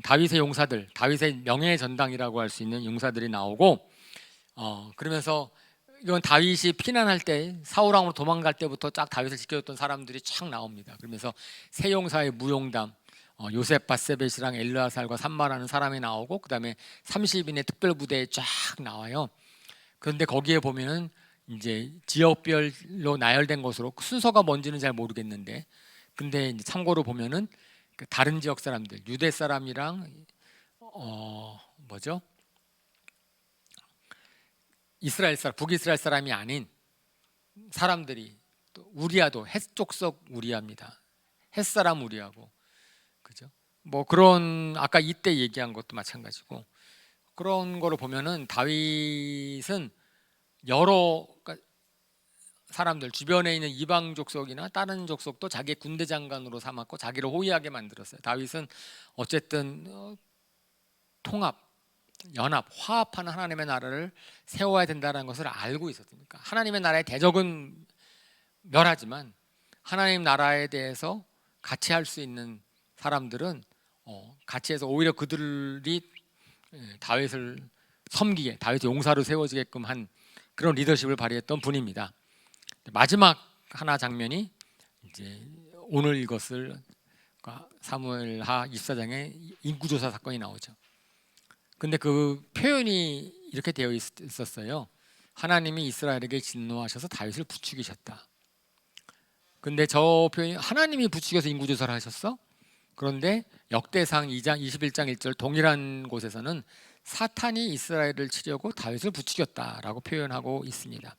다윗의 용사들, 다윗의 명예의 전당이라고 할 수 있는 용사들이 나오고, 그러면서 이건 다윗이 피난할 때, 사울 왕으로 도망갈 때부터 쫙 다윗을 지켜줬던 사람들이 쫙 나옵니다. 그러면서 세 용사의 무용담, 요셉 바세벳이랑 엘르아살과 산마라는 사람이 나오고, 그 다음에 30인의 특별 부대에 쫙 나와요. 그런데 거기에 보면은 이제 지역별로 나열된 것으로 순서가 뭔지는 잘 모르겠는데, 근데 이제 참고로 보면은 그 다른 지역 사람들, 유대 사람이랑 이스라엘 사람, 북이스라엘 사람이 아닌 사람들이, 또 우리아도 헷 족속 우리아입니다. 헷 사람 우리아고, 그죠? 뭐 그런 아까 이때 얘기한 것도 마찬가지고 그런 거를 보면은 다윗은 여러 사람들 주변에 있는 이방 족속이나 다른 족속도 자기의 군대 장관으로 삼았고 자기를 호위하게 만들었어요. 다윗은 어쨌든 통합, 연합, 화합하는 하나님의 나라를 세워야 된다는 것을 알고 있었으니까 하나님의 나라의 대적은 멸하지만 하나님 나라에 대해서 같이 할 수 있는 사람들은 같이 해서 오히려 그들이 다윗을 섬기게, 다윗의 용사로 세워지게끔 한 그런 리더십을 발휘했던 분입니다. 마지막 하나 장면이 이제 오늘 이것을 사무엘하 24장에 인구조사 사건이 나오죠. 근데 그 표현이 이렇게 되어 있었어요. 하나님이 이스라엘에게 진노하셔서 다윗을 부추기셨다. 근데 저 표현이 하나님이 부추겨서 인구조사를 하셨어? 그런데 역대상 2장 21장 1절 동일한 곳에서는 사탄이 이스라엘을 치려고 다윗을 부추겼다라고 표현하고 있습니다.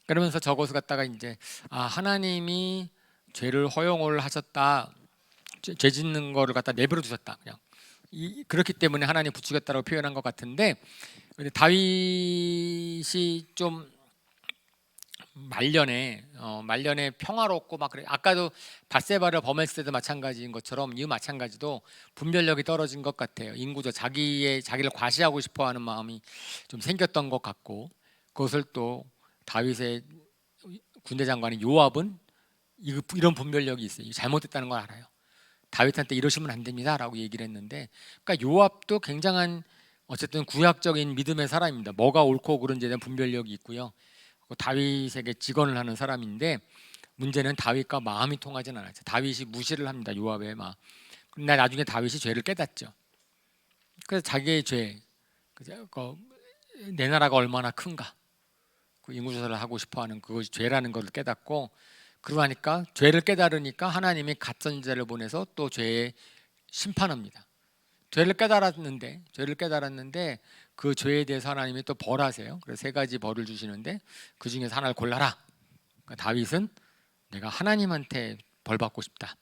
그러면서 저것을 갖다가 이제 하나님이 죄를 허용을 하셨다, 죄 짓는 거를 갖다 내버려 두셨다, 그냥 그렇기 때문에 하나님 부추겼다라고 표현한 것 같은데, 다윗이 좀 말년에 평화롭고 막 그래. 아까도 밧세바를 범했을 때도 마찬가지인 것처럼 이 마찬가지도 분별력이 떨어진 것 같아요. 인구조 자기를 과시하고 싶어하는 마음이 좀 생겼던 것 같고, 그것을 또 다윗의 군대 장관인 요압은 이런 분별력이 있어요. 잘못됐다는 걸 알아요. 다윗한테 이러시면 안 됩니다라고 얘기를 했는데, 그러니까 요압도 굉장한 어쨌든 구약적인 믿음의 사람입니다. 뭐가 옳고 그른지에 대한 분별력이 있고요. 다윗에게 직언을 하는 사람인데 문제는 다윗과 마음이 통하진 않았죠. 다윗이 무시를 합니다. 요압의 막. 근데 나중에 다윗이 죄를 깨닫죠. 그래서 자기의 죄, 내 나라가 얼마나 큰가, 그 인구조사를 하고 싶어하는 그것이 죄라는 것을 깨닫고, 그러니까 죄를 깨달으니까 하나님이 갓선지자를 보내서 또 죄에 심판합니다. 죄를 깨달았는데 그 죄에 대해서 하나님이 또 벌하세요. 그래서 3가지 벌을 주시는데 그 중에서 하나를 골라라. 그러니까 다윗은 내가 하나님한테 벌 받고 싶다.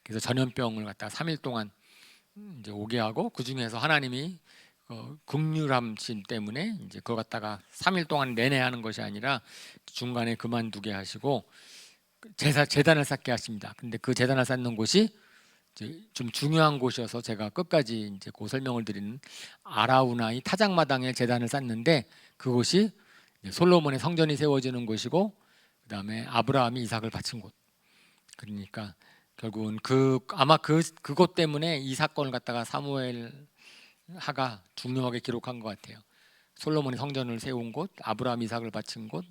그래서 전염병을 갖다가 3일 동안 이제 오게 하고, 그 중에서 하나님이 긍휼함심 때문에 이제 그거 갖다가 3일 동안 내내 하는 것이 아니라 중간에 그만두게 하시고 제단을 쌓게 하십니다. 근데 그 제단을 쌓는 곳이 좀 중요한 곳이어서 제가 끝까지 이제 그 설명을 드리는 아라우나의 타작마당에 제단을 쌓는데, 그곳이 솔로몬의 성전이 세워지는 곳이고 그다음에 아브라함이 이삭을 바친 곳. 그러니까 결국은 아마 그것 때문에 이 사건을 갖다가 사무엘하가 중요하게 기록한 것 같아요. 솔로몬이 성전을 세운 곳, 아브라함 이삭을 바친 곳,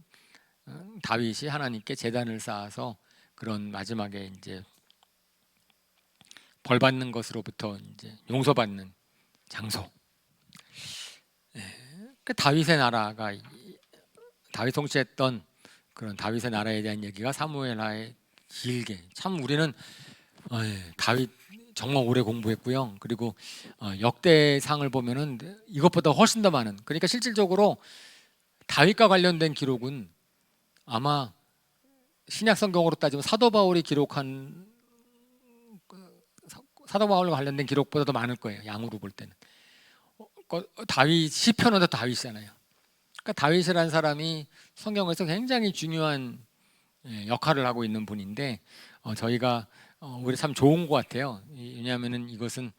다윗이 하나님께 제단을 쌓아서 그런 마지막에 이제 벌 받는 것으로부터 이제 용서받는 장소. 그 다윗의 나라가, 다윗 통치했던 그런 다윗의 나라에 대한 얘기가 사무엘하에 길게, 참 우리는 다윗 정말 오래 공부했고요. 그리고 역대상을 보면은 이것보다 훨씬 더 많은, 그러니까 실질적으로 다윗과 관련된 기록은 아마 신약 성경으로 따지면 사도 바울이 기록한 사도 바울과 관련된 기록보다도 많을 거예요. 양으로 볼 때는. 다윗 시편은 다윗이잖아요. 그러니까 다윗이라는 사람이 성경에서 굉장히 중요한 역할을 하고 있는 분인데, 저희가 우리 참 좋은 것 같아요. 왜냐하면은 이것은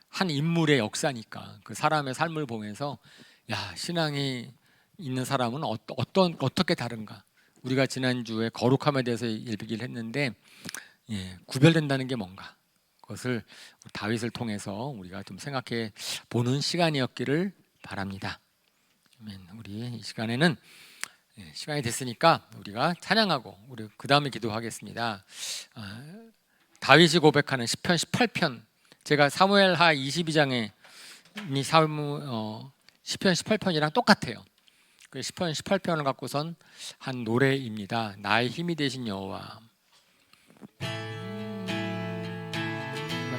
한 인물의 역사니까 그 사람의 삶을 보면서 신앙이 있는 사람은 어떻게 다른가. 우리가 지난주에 거룩함에 대해서 얘기를 했는데 구별된다는 게 뭔가, 그것을 다윗을 통해서 우리가 좀 생각해 보는 시간이었기를 바랍니다. 우리 이 시간에는 시간이 됐으니까 우리가 찬양하고 우리 그 다음에 기도하겠습니다. 다윗이 고백하는 시편 18편, 제가 사무엘하 22장에 시편 18편이랑 똑같아요. 그 시편 18편을 갖고선 한 노래입니다. 나의 힘이 되신 여호와.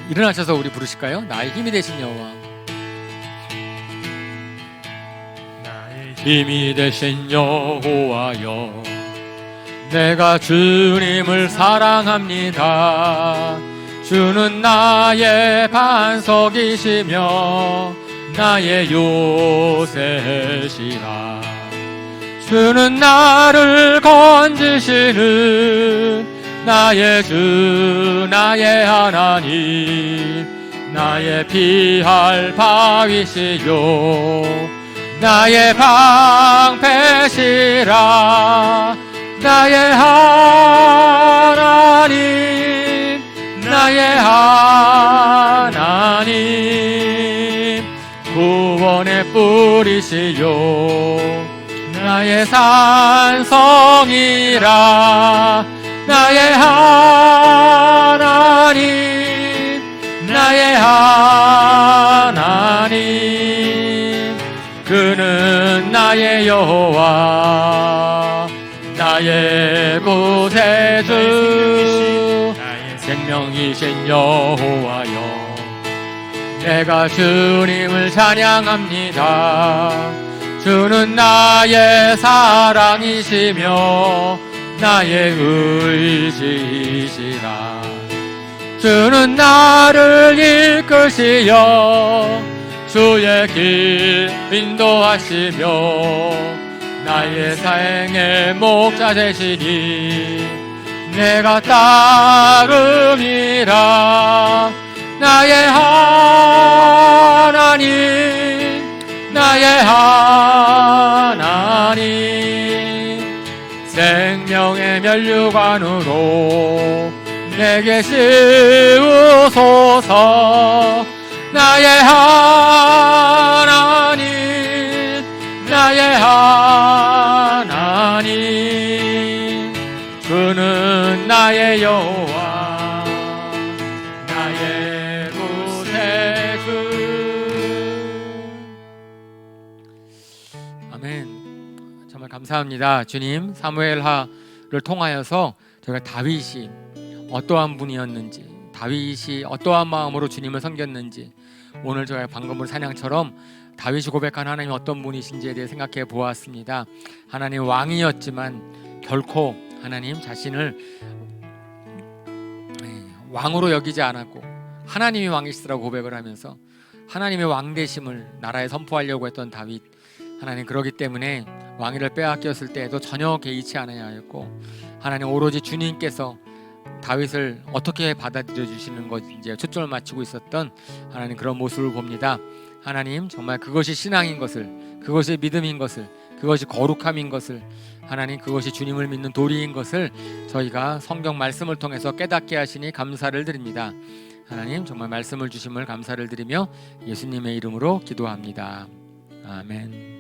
일어나셔서 우리 부르실까요? 나의 힘이 되신 여호와. 나의 힘이 되신 여호와여, 내가 주님을 사랑합니다. 주는 나의 반석이시며 나의 요새시라. 주는 나를 건지시는 나의 주 나의 하나님, 나의 피할 바위시요 나의 방패시라. 나의 하나님, 나의 하나님, 구원의 뿌리시요 나의 산성이라. 나의 하나님, 나의 하나님, 그는 나의 여호와, 나의 구세주, 생명이신 여호와여, 내가 주님을 찬양합니다. 주는 나의 사랑이시며 나의 의지이시라. 주는 나를 이끄시어 주의 길 인도하시며 나의 생의 목자 되시니 내가 따름이라. 나의 하나님, 나의 하나님, 생명의 면류관으로 내게 씌우소서. 나의 하나님, 나의 하나님, 그는 나의 여호와, 나의 구세주. 아멘. 정말 감사합니다. 주님, 사무엘하를 통하여서 저희가 다윗이 어떠한 분이었는지, 다윗이 어떠한 마음으로 주님을 섬겼는지, 오늘 저희가 방금의 찬양처럼 다윗이 고백한 하나님이 어떤 분이신지에 대해 생각해 보았습니다. 하나님 왕이었지만 결코 하나님 자신을 왕으로 여기지 않았고 하나님이 왕이시라고 고백을 하면서 하나님의 왕되심을 나라에 선포하려고 했던 다윗, 하나님 그러기 때문에 왕위를 빼앗겼을 때에도 전혀 개의치 않아야 했고, 하나님 오로지 주님께서 다윗을 어떻게 받아들여 주시는 것인지에 초점을 맞추고 있었던 하나님 그런 모습을 봅니다. 하나님 정말 그것이 신앙인 것을, 그것이 믿음인 것을, 그것이 거룩함인 것을, 하나님 그것이 주님을 믿는 도리인 것을 저희가 성경 말씀을 통해서 깨닫게 하시니 감사를 드립니다. 하나님 정말 말씀을 주심을 감사를 드리며 예수님의 이름으로 기도합니다. 아멘.